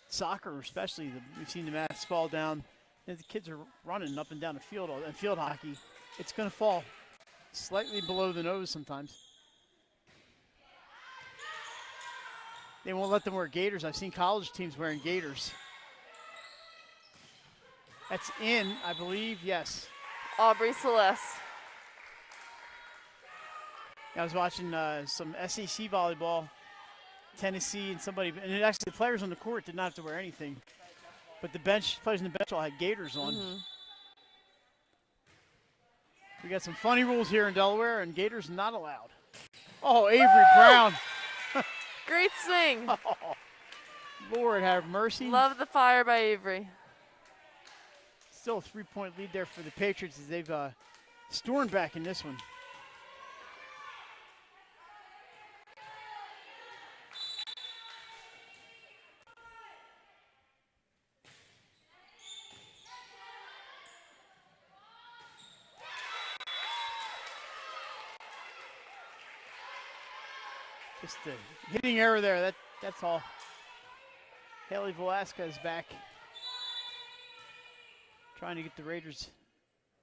soccer especially, we've seen the masks fall down, and the kids are running up and down the field, and field hockey, it's going to fall slightly below the nose sometimes. They won't let them wear gaiters. I've seen college teams wearing gaiters. That's in, I believe, yes. Aubrey Celeste. I was watching some SEC volleyball, Tennessee, and actually the players on the court did not have to wear anything, but the players on the bench all had gaiters on. Mm-hmm. We got some funny rules here in Delaware, and gaiters not allowed. Oh, Avery Brown. Great swing. Oh, Lord have mercy. Love the fire by Avery. Still a 3-point lead there for the Patriots as they've stormed back in this one. Just a hitting error there. That's all. Haley Velasquez back, trying to get the Raiders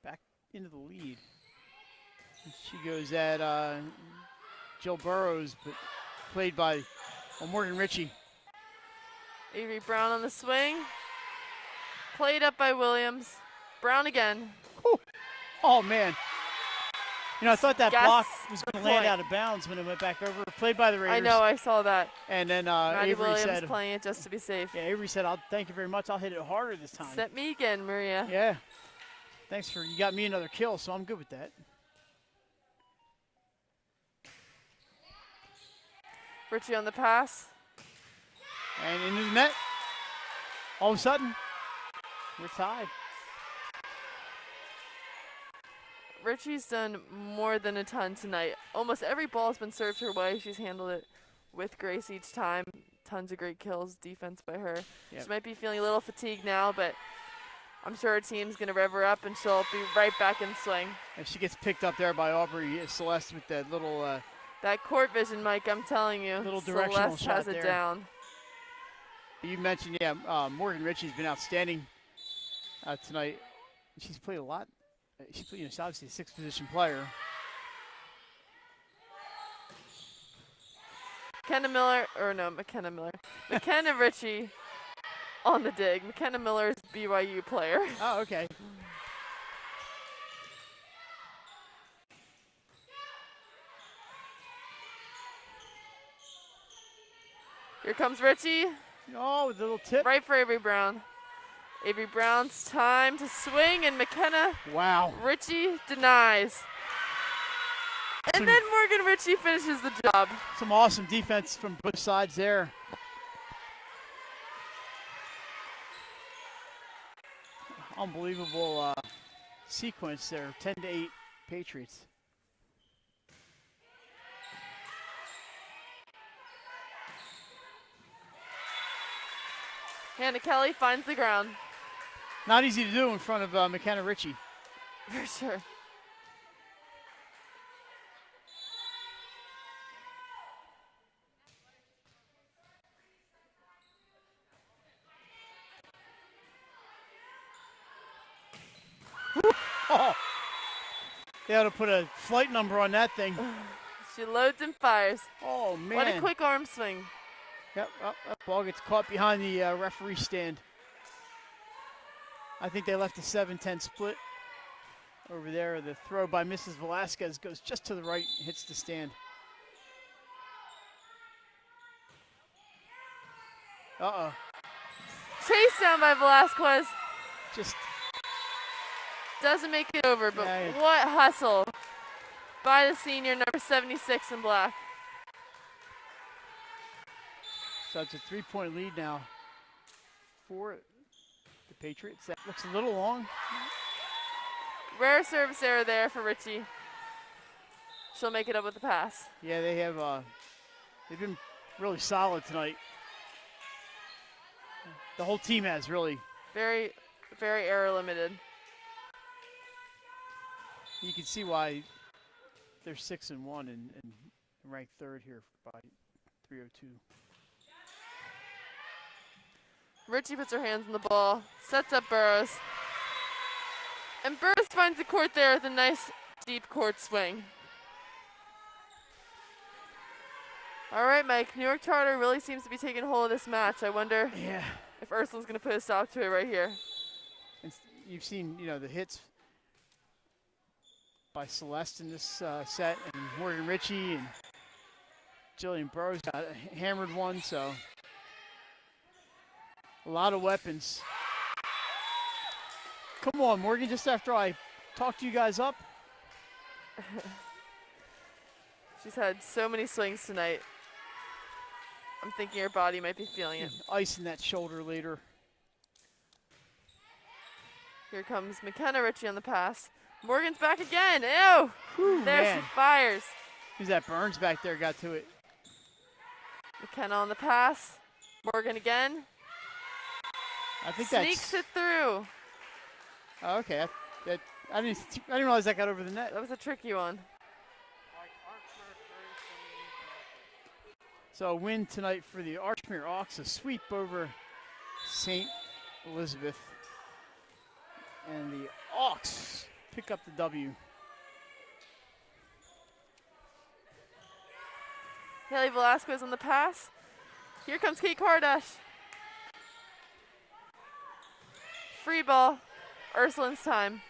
back into the lead. She goes at Jill Burrows, but played by Morgan Ritchie. Avery Brown on the swing. Played up by Williams. Brown again. Ooh. Oh, man. I thought that Guess block was going the to land point. out of bounds when it went back over. Played by the Raiders. I know, I saw that. And then Maddie Avery Williams said, playing it just to be safe. yeah, Avery said, thank you very much. I'll hit it harder this time. Set me again, Maria. Yeah. Thanks you got me another kill, so I'm good with that. Richie on the pass. And into the net. All of a sudden, we're tied. Richie's done more than a ton tonight. Almost every ball has been served her way. She's handled it with grace each time. Tons of great kills, defense by her. Yep. She might be feeling a little fatigued now, but I'm sure her team's going to rev her up, and she'll be right back in swing. If she gets picked up there by Aubrey Celeste with that little that court vision, Mike, I'm telling you. little directional Celeste shot has it there. down. You mentioned, Morgan Ritchie's been outstanding tonight. She's played a lot. She's obviously a sixth position player. McKenna Ritchie on the dig. McKenna Miller's BYU player. Oh, okay. Here comes Ritchie. Oh, with a little tip. Right for Avery Brown. Avery Brown's time to swing, and McKenna Wow. Ritchie denies. And then Morgan Ritchie finishes the job. Some awesome defense from both sides there. Unbelievable sequence there. 10-8 Patriots. Hannah Kelly finds the ground. Not easy to do in front of McKenna Ritchie. For sure. Oh. They ought to put a flight number on that thing. She loads and fires. Oh, man. What a quick arm swing. Yep, that ball gets caught behind the referee stand. I think they left a 7-10 split over there. The throw by Mrs. Velasquez goes just to the right, hits the stand. Uh-oh. Chase down by Velasquez. Just doesn't make it over, but Yeah, what hustle by the senior, number 76 in black. So it's a 3-point lead now for the Patriots. That looks a little long. Rare service error there for Ritchie. She'll make it up with the pass. Yeah, they have. They've been really solid tonight. The whole team has really. Very, very error limited. You can see why they're 6-1 and ranked third here by 302. Ritchie puts her hands on the ball, sets up Burrows. And Burrows finds the court there with a nice deep court swing. All right, Mike, Newark Charter really seems to be taking hold of this match. I wonder if Ursuline's going to put a stop to it right here. And you've seen, the hits by Celeste in this set, and Morgan Ritchie and Jillian Burrows got hammered one, so a lot of weapons. Come on, Morgan, just after I talked you guys up. She's had so many swings tonight. I'm thinking her body might be feeling it. Ice in that shoulder later. Here comes McKenna Ritchie on the pass. Morgan's back again. Ew! Whew, there man. she fires. Who's that? Burns back there got to it. McKenna on the pass. Morgan again. I think Sneaks it through. Oh, okay. I didn't realize that got over the net. That was a tricky one. So a win tonight for the Archmere Hawks, a sweep over St. Elizabeth. And the Hawks pick up the W. Haley Velasquez on the pass. Here comes Kate Kardash. Free ball. Ursuline's time.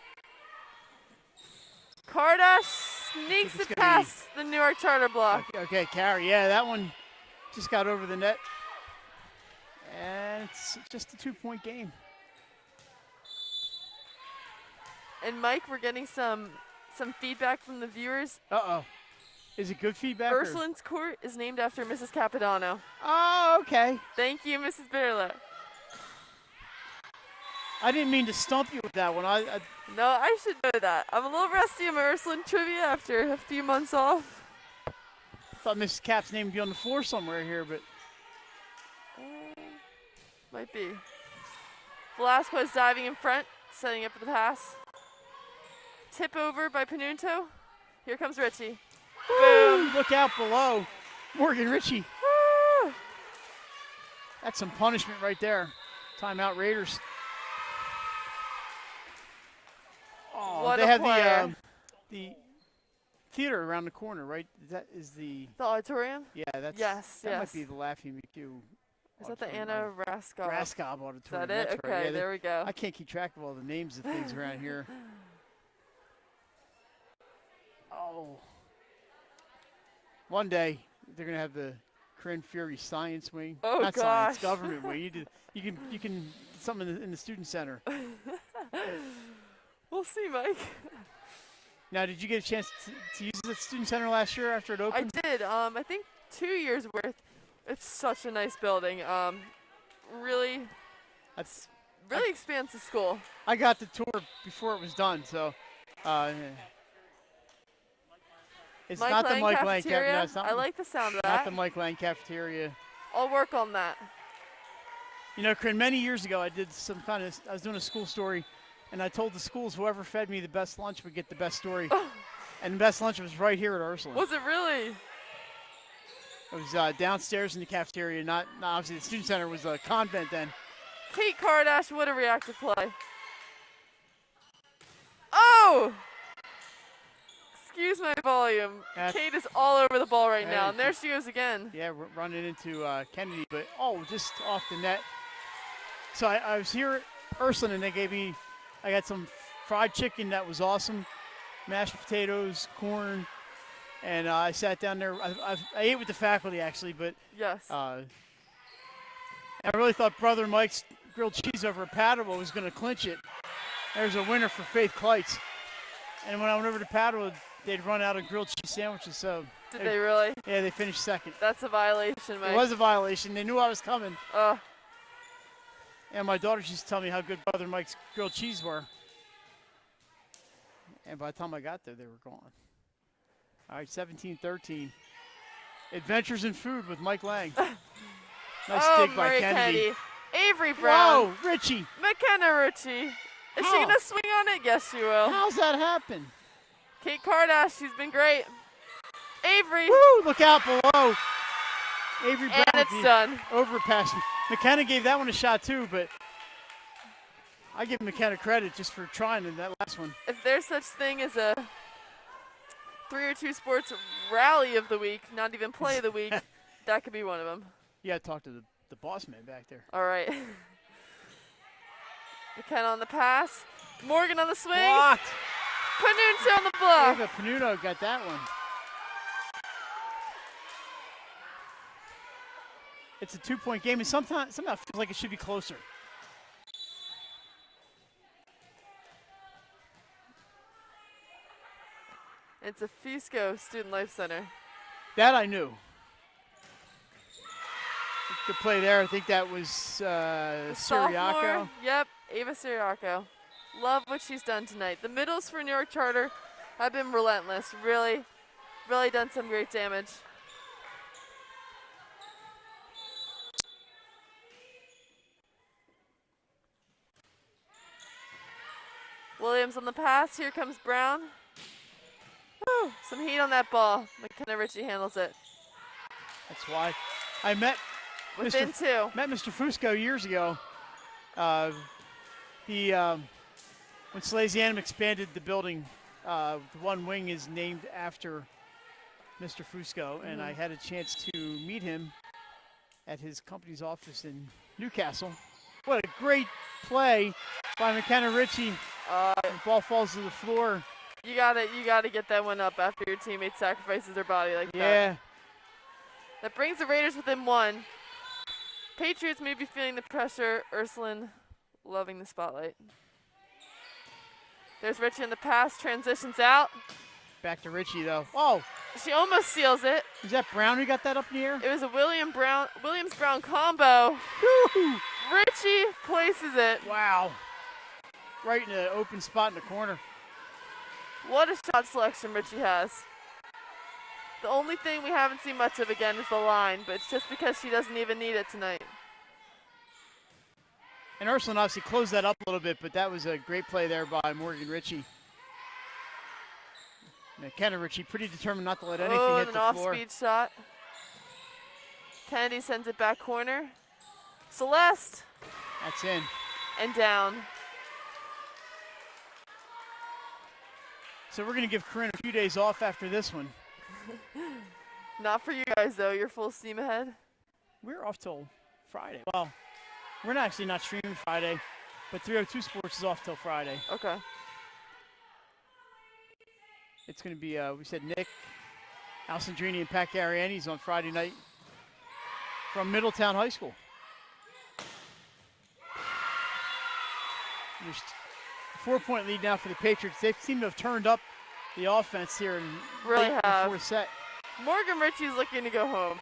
Kardash sneaks it past the Newark Charter block. Okay, carry. Yeah, that one just got over the net. And it's just a 2-point game. And Mike, we're getting some feedback from the viewers. Uh-oh. Is it good feedback? Ursuline's court is named after Mrs. Capodanno. Oh, okay. Thank you, Mrs. Bitterle. I didn't mean to stump you with that one. I No, I should know that. I'm a little rusty on my Ursuline trivia after a few months off. thought Mrs. Cap's name would be on the floor somewhere here, but Might be. Velasquez diving in front, setting up for the pass. Tip over by Panunto. Here comes Richie. boom! Look out below. Morgan Ritchie. Woo! That's some punishment right there. Timeout Raiders. Oh, What they a have player. the theater around the corner, right? Is the The auditorium? yeah? That's Yes, That yes. might be the Laughing McHugh. Is that the auditorium, Anna right? Raskob? Raskob Auditorium. Is that it? That's Okay, right. Yeah, there we go. I can't keep track of all the names of things around here. Oh. One day they're gonna have the Corinne Fury Science Wing. Oh, Not Science, gosh. Government Wing. You can something in the student center. We'll see, Mike. Now, did you get a chance to use the student center last year after it I opened? did. I think 2 years worth. It's such a nice building. Really That's, expands the school. I got the tour before it was done, so it's Mike not the Lang Mike Lang cafeteria. cafeteria. No, it's not, I like the sound of not the that. Mike Lang cafeteria. I'll work on that. You know, Corinne, many years ago, I was doing a school story, and I told the schools whoever fed me the best lunch would get the best story. And the best lunch was right here at Ursuline. Was it really? It was downstairs in the cafeteria, not obviously the student center was a convent then. Kate Kardash, what a reactive play. Oh! Excuse my volume. Kate is all over the ball right now, and there she goes again. Yeah, running into Kennedy, but just off the net. So I was here at Ursuline, and I got some fried chicken that was awesome, mashed potatoes, corn, and I sat down there. I ate with the faculty actually, but Yes. I really thought Brother Mike's grilled cheese over at Padua was going to clinch it. There's a winner for Faith Kleitz. And when I went over to Padua, they'd run out of grilled cheese sandwiches. So Did they really? Yeah, they finished second. That's a violation, Mike. It was a violation. They knew I was coming. Uh, And my daughter used to tell me how good Brother Mike's grilled cheese were. And by the time I got there, they were gone. All right, 17-13. Adventures in Food with Mike Lang. Nice dig by Murray Kennedy. Avery Brown. Whoa, Richie. McKenna Ritchie. Is she How? going to swing on it? Yes, she will. How's that happen? Kate Kardash, she's been great. Avery. Woo, look out below. Avery Brown. And it's done. Overpass. McKenna gave that one a shot too, but I give McKenna credit just for trying in that last one. If there's such thing as a 302 Sports Rally of the Week, not even Play of the Week, that could be one of them. Yeah, talk to the boss man back there. All right. McKenna on the pass. Morgan on the swing. Blocked. Panunto on the block. Eva Panuto got that one. It's a 2-point game, and somehow it feels like it should be closer. It's a Fusco Student Life Center. That I knew. Good play there. I think that was The Siriaco. sophomore, yep, Ava Siriaco. Love what she's done tonight. The middles for Newark Charter have been relentless. Really, really done some great damage. Williams on the pass. Here comes Brown. Woo, some heat on that ball. McKenna Ritchie handles it. That's why I met Within two. Mr. Fusco years ago. When Salesianum expanded the building, the one wing is named after Mr. Fusco, and I had a chance to meet him at his company's office in Newcastle. What a great play by McKenna Ritchie. The ball falls to the floor. You gotta get that one up after your teammate sacrifices their body like that. Yeah. That brings the Raiders within one. Patriots may be feeling the pressure. Ursuline loving the spotlight. There's Ritchie in the pass, transitions out. Back to Ritchie though. Oh, She almost seals it. is that Brown who got that up in the air? It was a Williams-Brown combo. Woo-hoo. Ritchie places it. Wow. right in an open spot in the corner. What a shot selection Richie has. The only thing we haven't seen much of again is the line, but it's just because she doesn't even need it tonight. And Ursuline obviously closed that up a little bit, but that was a great play there by Morgan Ritchie. McKenna Ritchie pretty determined not to let anything hit an the floor. off-speed shot. Kennedy sends it back corner. Celeste. That's in. And down. So we're going to give Corinne a few days off after this one. Not for you guys, though. You're full steam ahead. We're off till Friday. Well, we're actually not streaming Friday, but 302 Sports is off till Friday. Okay. It's going to be, we said Nick Alessandrini and Pat Gariani's on Friday night from Middletown High School. There's a 4-point lead now for the Patriots. They seem to have turned up the offense here in really the have. fourth set. Morgan Ritchie's looking to go home.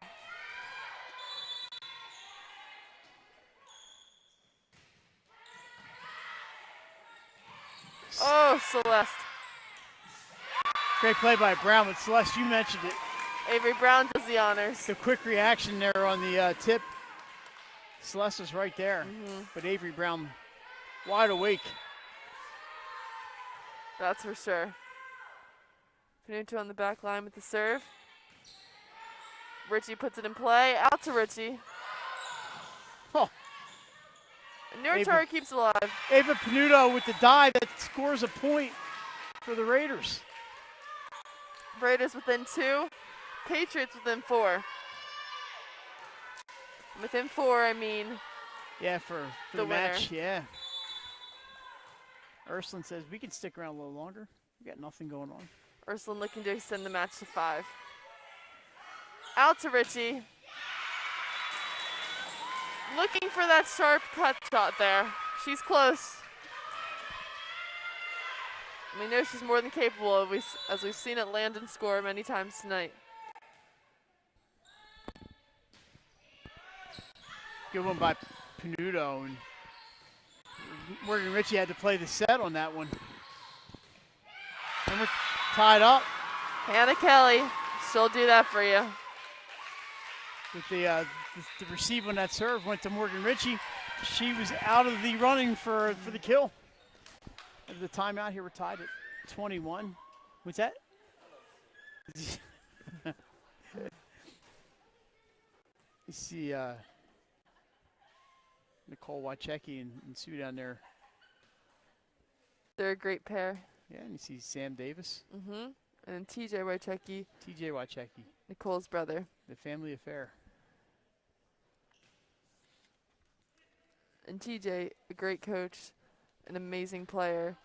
Oh, Celeste. Great play by Brown, but Celeste, you mentioned it. Avery Brown does the honors. The quick reaction there on the tip. Celeste was right there, but Avery Brown wide awake. That's for sure. Panuto on the back line with the serve. Ritchie puts it in play. Out to Ritchie. Oh. And Newark Charter keeps it alive. Ava Panuto with the dive that scores a point for the Raiders. Raiders within 2. Patriots within 4. Within 4, I mean. Yeah, for the match, yeah. Ursuline says we can stick around a little longer. We got nothing going on. Ursuline looking to extend the match to 5. Out to Ritchie. Looking for that sharp cut shot there. She's close. We know she's more than capable of, as we've seen it land and score many times tonight. Good one by Panuto, and Morgan Ritchie had to play the set on that one. And we're tied up. Hannah Kelly, she'll do that for you. With the receive on that serve went to Morgan Ritchie. She was out of the running for the kill. At the timeout here, we're tied at 21. What's that? You see Nicole Wachecki and Sue down there. They're a great pair. Yeah, and you see Sam Davis. And then TJ Wachecki. TJ Wachecki. Nicole's brother. The family affair. And TJ, a great coach, an amazing player.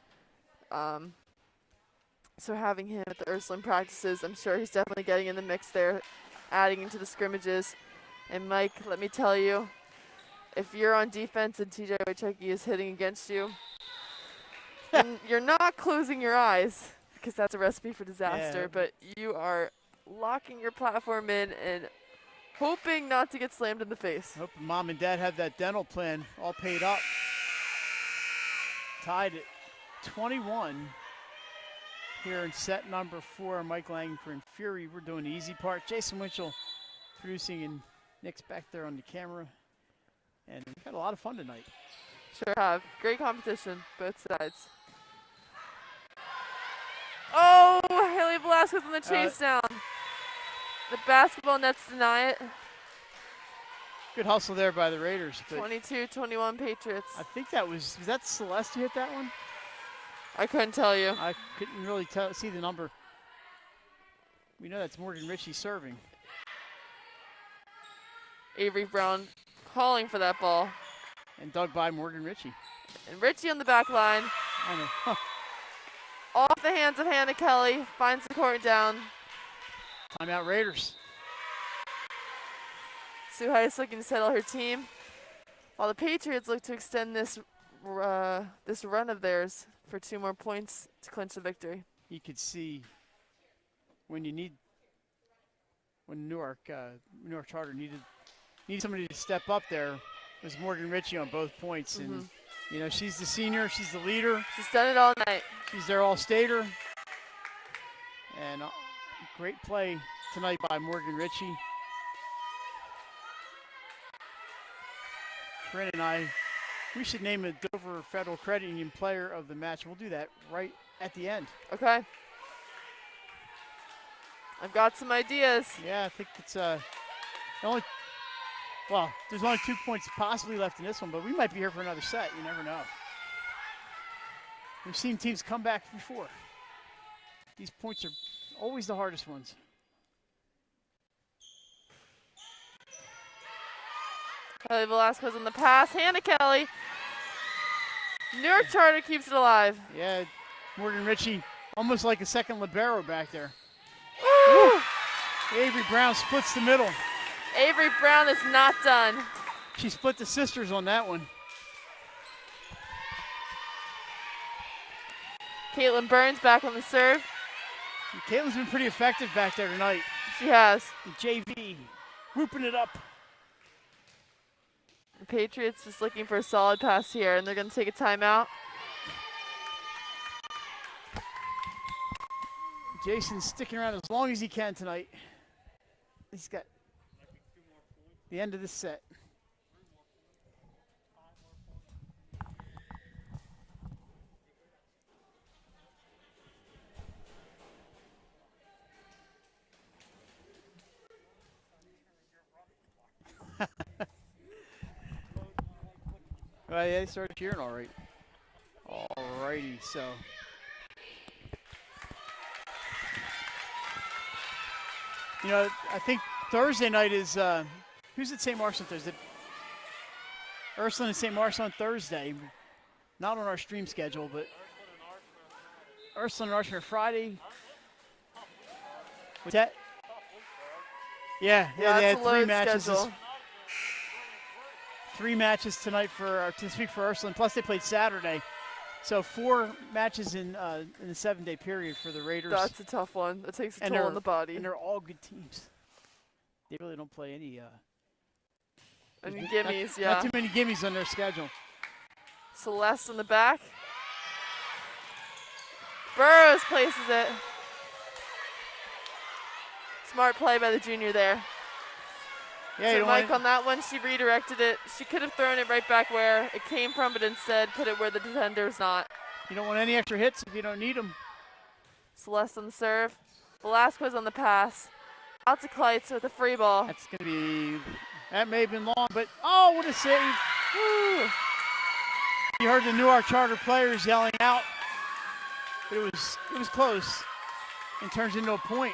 So having him at the Ursuline practices, I'm sure he's definitely getting in the mix there, adding into the scrimmages. And Mike, let me tell you, if you're on defense and TJ Wachecki is hitting against you, you're not closing your eyes, because that's a recipe for disaster, yeah. But you are locking your platform in and hoping not to get slammed in the face. Hope mom and dad have that dental plan all paid up. Tied at 21 here in set number 4. Mike Langford and Fury. We're doing the easy part. Jason Winchell producing, and Nick's back there on the camera. And we've had a lot of fun tonight. Sure have. Great competition, both sides. Oh, Haley Velasquez on the chase down. The basketball nets deny it. Good hustle there by the Raiders. 22-21 Patriots. I think that was that Celeste who hit that one? I couldn't tell you. I couldn't really see the number. We know that's Morgan Ritchie serving. Avery Brown calling for that ball. And dug by Morgan Ritchie. And Ritchie on the back line. I know. Off the hands of Hannah Kelly. Finds the court down. Timeout Raiders. Sue Heiss looking to settle her team, while the Patriots look to extend this run of theirs for 2 more points to clinch the victory. You could see when Newark Charter needed somebody to step up there. It was Morgan Ritchie on both points, and You know, she's the senior. She's the leader. She's done it all night. She's their all-stater. And great play tonight by Morgan Ritchie. Corinne and I, we should name a Dover Federal Credit Union Player of the Match. We'll do that right at the end. Okay. I've got some ideas. Yeah, I think it's there's only 2 points possibly left in this one, but we might be here for another set. You never know. We've seen teams come back before. These points are always the hardest ones. Kelly Velasquez on the pass. Hannah Kelly. Newark Charter keeps it alive. Yeah, Morgan Ritchie, almost like a second libero back there. Woo! Avery Brown splits the middle. Avery Brown is not done. She split the sisters on that one. Caitlin Burns back on the serve. And Caitlin's been pretty effective back there tonight. She has. The JV, whooping it up. The Patriots just looking for a solid pass here, and they're going to take a timeout. Jason's sticking around as long as he can tonight. He's got the end of this set. Well, yeah, they started cheering all right. All righty, so. You know, I think Thursday night is, who's at St. Mark's on Thursday? Ursuline and St. Mark's on Thursday. Not on our stream schedule, but Ursuline and Archmere Friday. What's that? Yeah, they had 3 matches. Schedule. 3 matches tonight this week for Ursuline. Plus they played Saturday, so 4 matches in the 7-day period for the Raiders. That's a tough one. That takes a toll on the body. And they're all good teams. They really don't play any gimmies. Not too many gimmies on their schedule. Celeste in the back. Burrows places it. Smart play by the junior there. Yeah, so Mike on that one, she redirected it. She could have thrown it right back where it came from, but instead put it where the defender's not. You don't want any extra hits if you don't need them. Celeste on the serve. Velasquez on the pass. Out to Kleitz with a free ball. That's going to be, that may have been long, but oh, what a save. Woo. You heard the Newark Charter players yelling out, but it was close and turns into a point.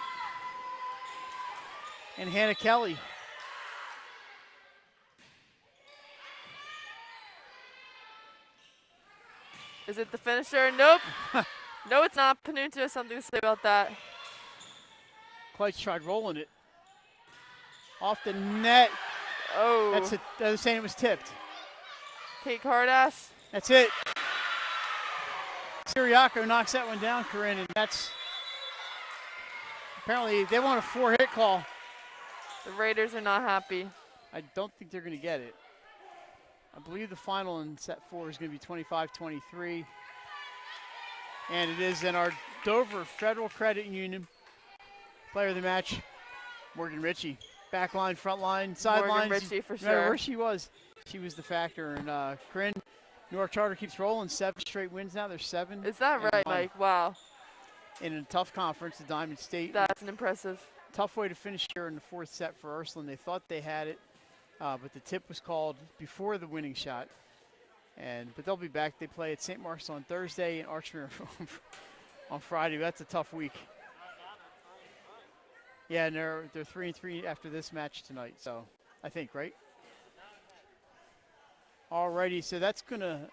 And Hannah Kelly. Is it the finisher? Nope. No, it's not. Panunta has something to say about that. Kleitz tried rolling it. Off the net. Oh. That's it. They're saying it was tipped. Kate Kardash. That's it. Siriaco knocks that one down, Corinne, and that's apparently they want a 4-hit call. The Raiders are not happy. I don't think they're going to get it. I believe the final in set 4 is going to be 25-23. And it is in our Dover Federal Credit Union player of the match, Morgan Ritchie. Back line, front line, sidelines. Morgan Ritchie for no matter sure. where she was the factor. And Corinne, Newark Charter keeps rolling. 7 straight wins now. They're 7. Is that right, Mike? Wow. In a tough conference, the Diamond State. That's an impressive. Tough way to finish here in the 4th set for Ursuline. They thought they had it. But the tip was called before the winning shot. But they'll be back. They play at St. Mark's on Thursday and Archmere on Friday. That's a tough week. Yeah, and they're 3-3 after this match tonight. So I think, right? Alrighty, so that's gonna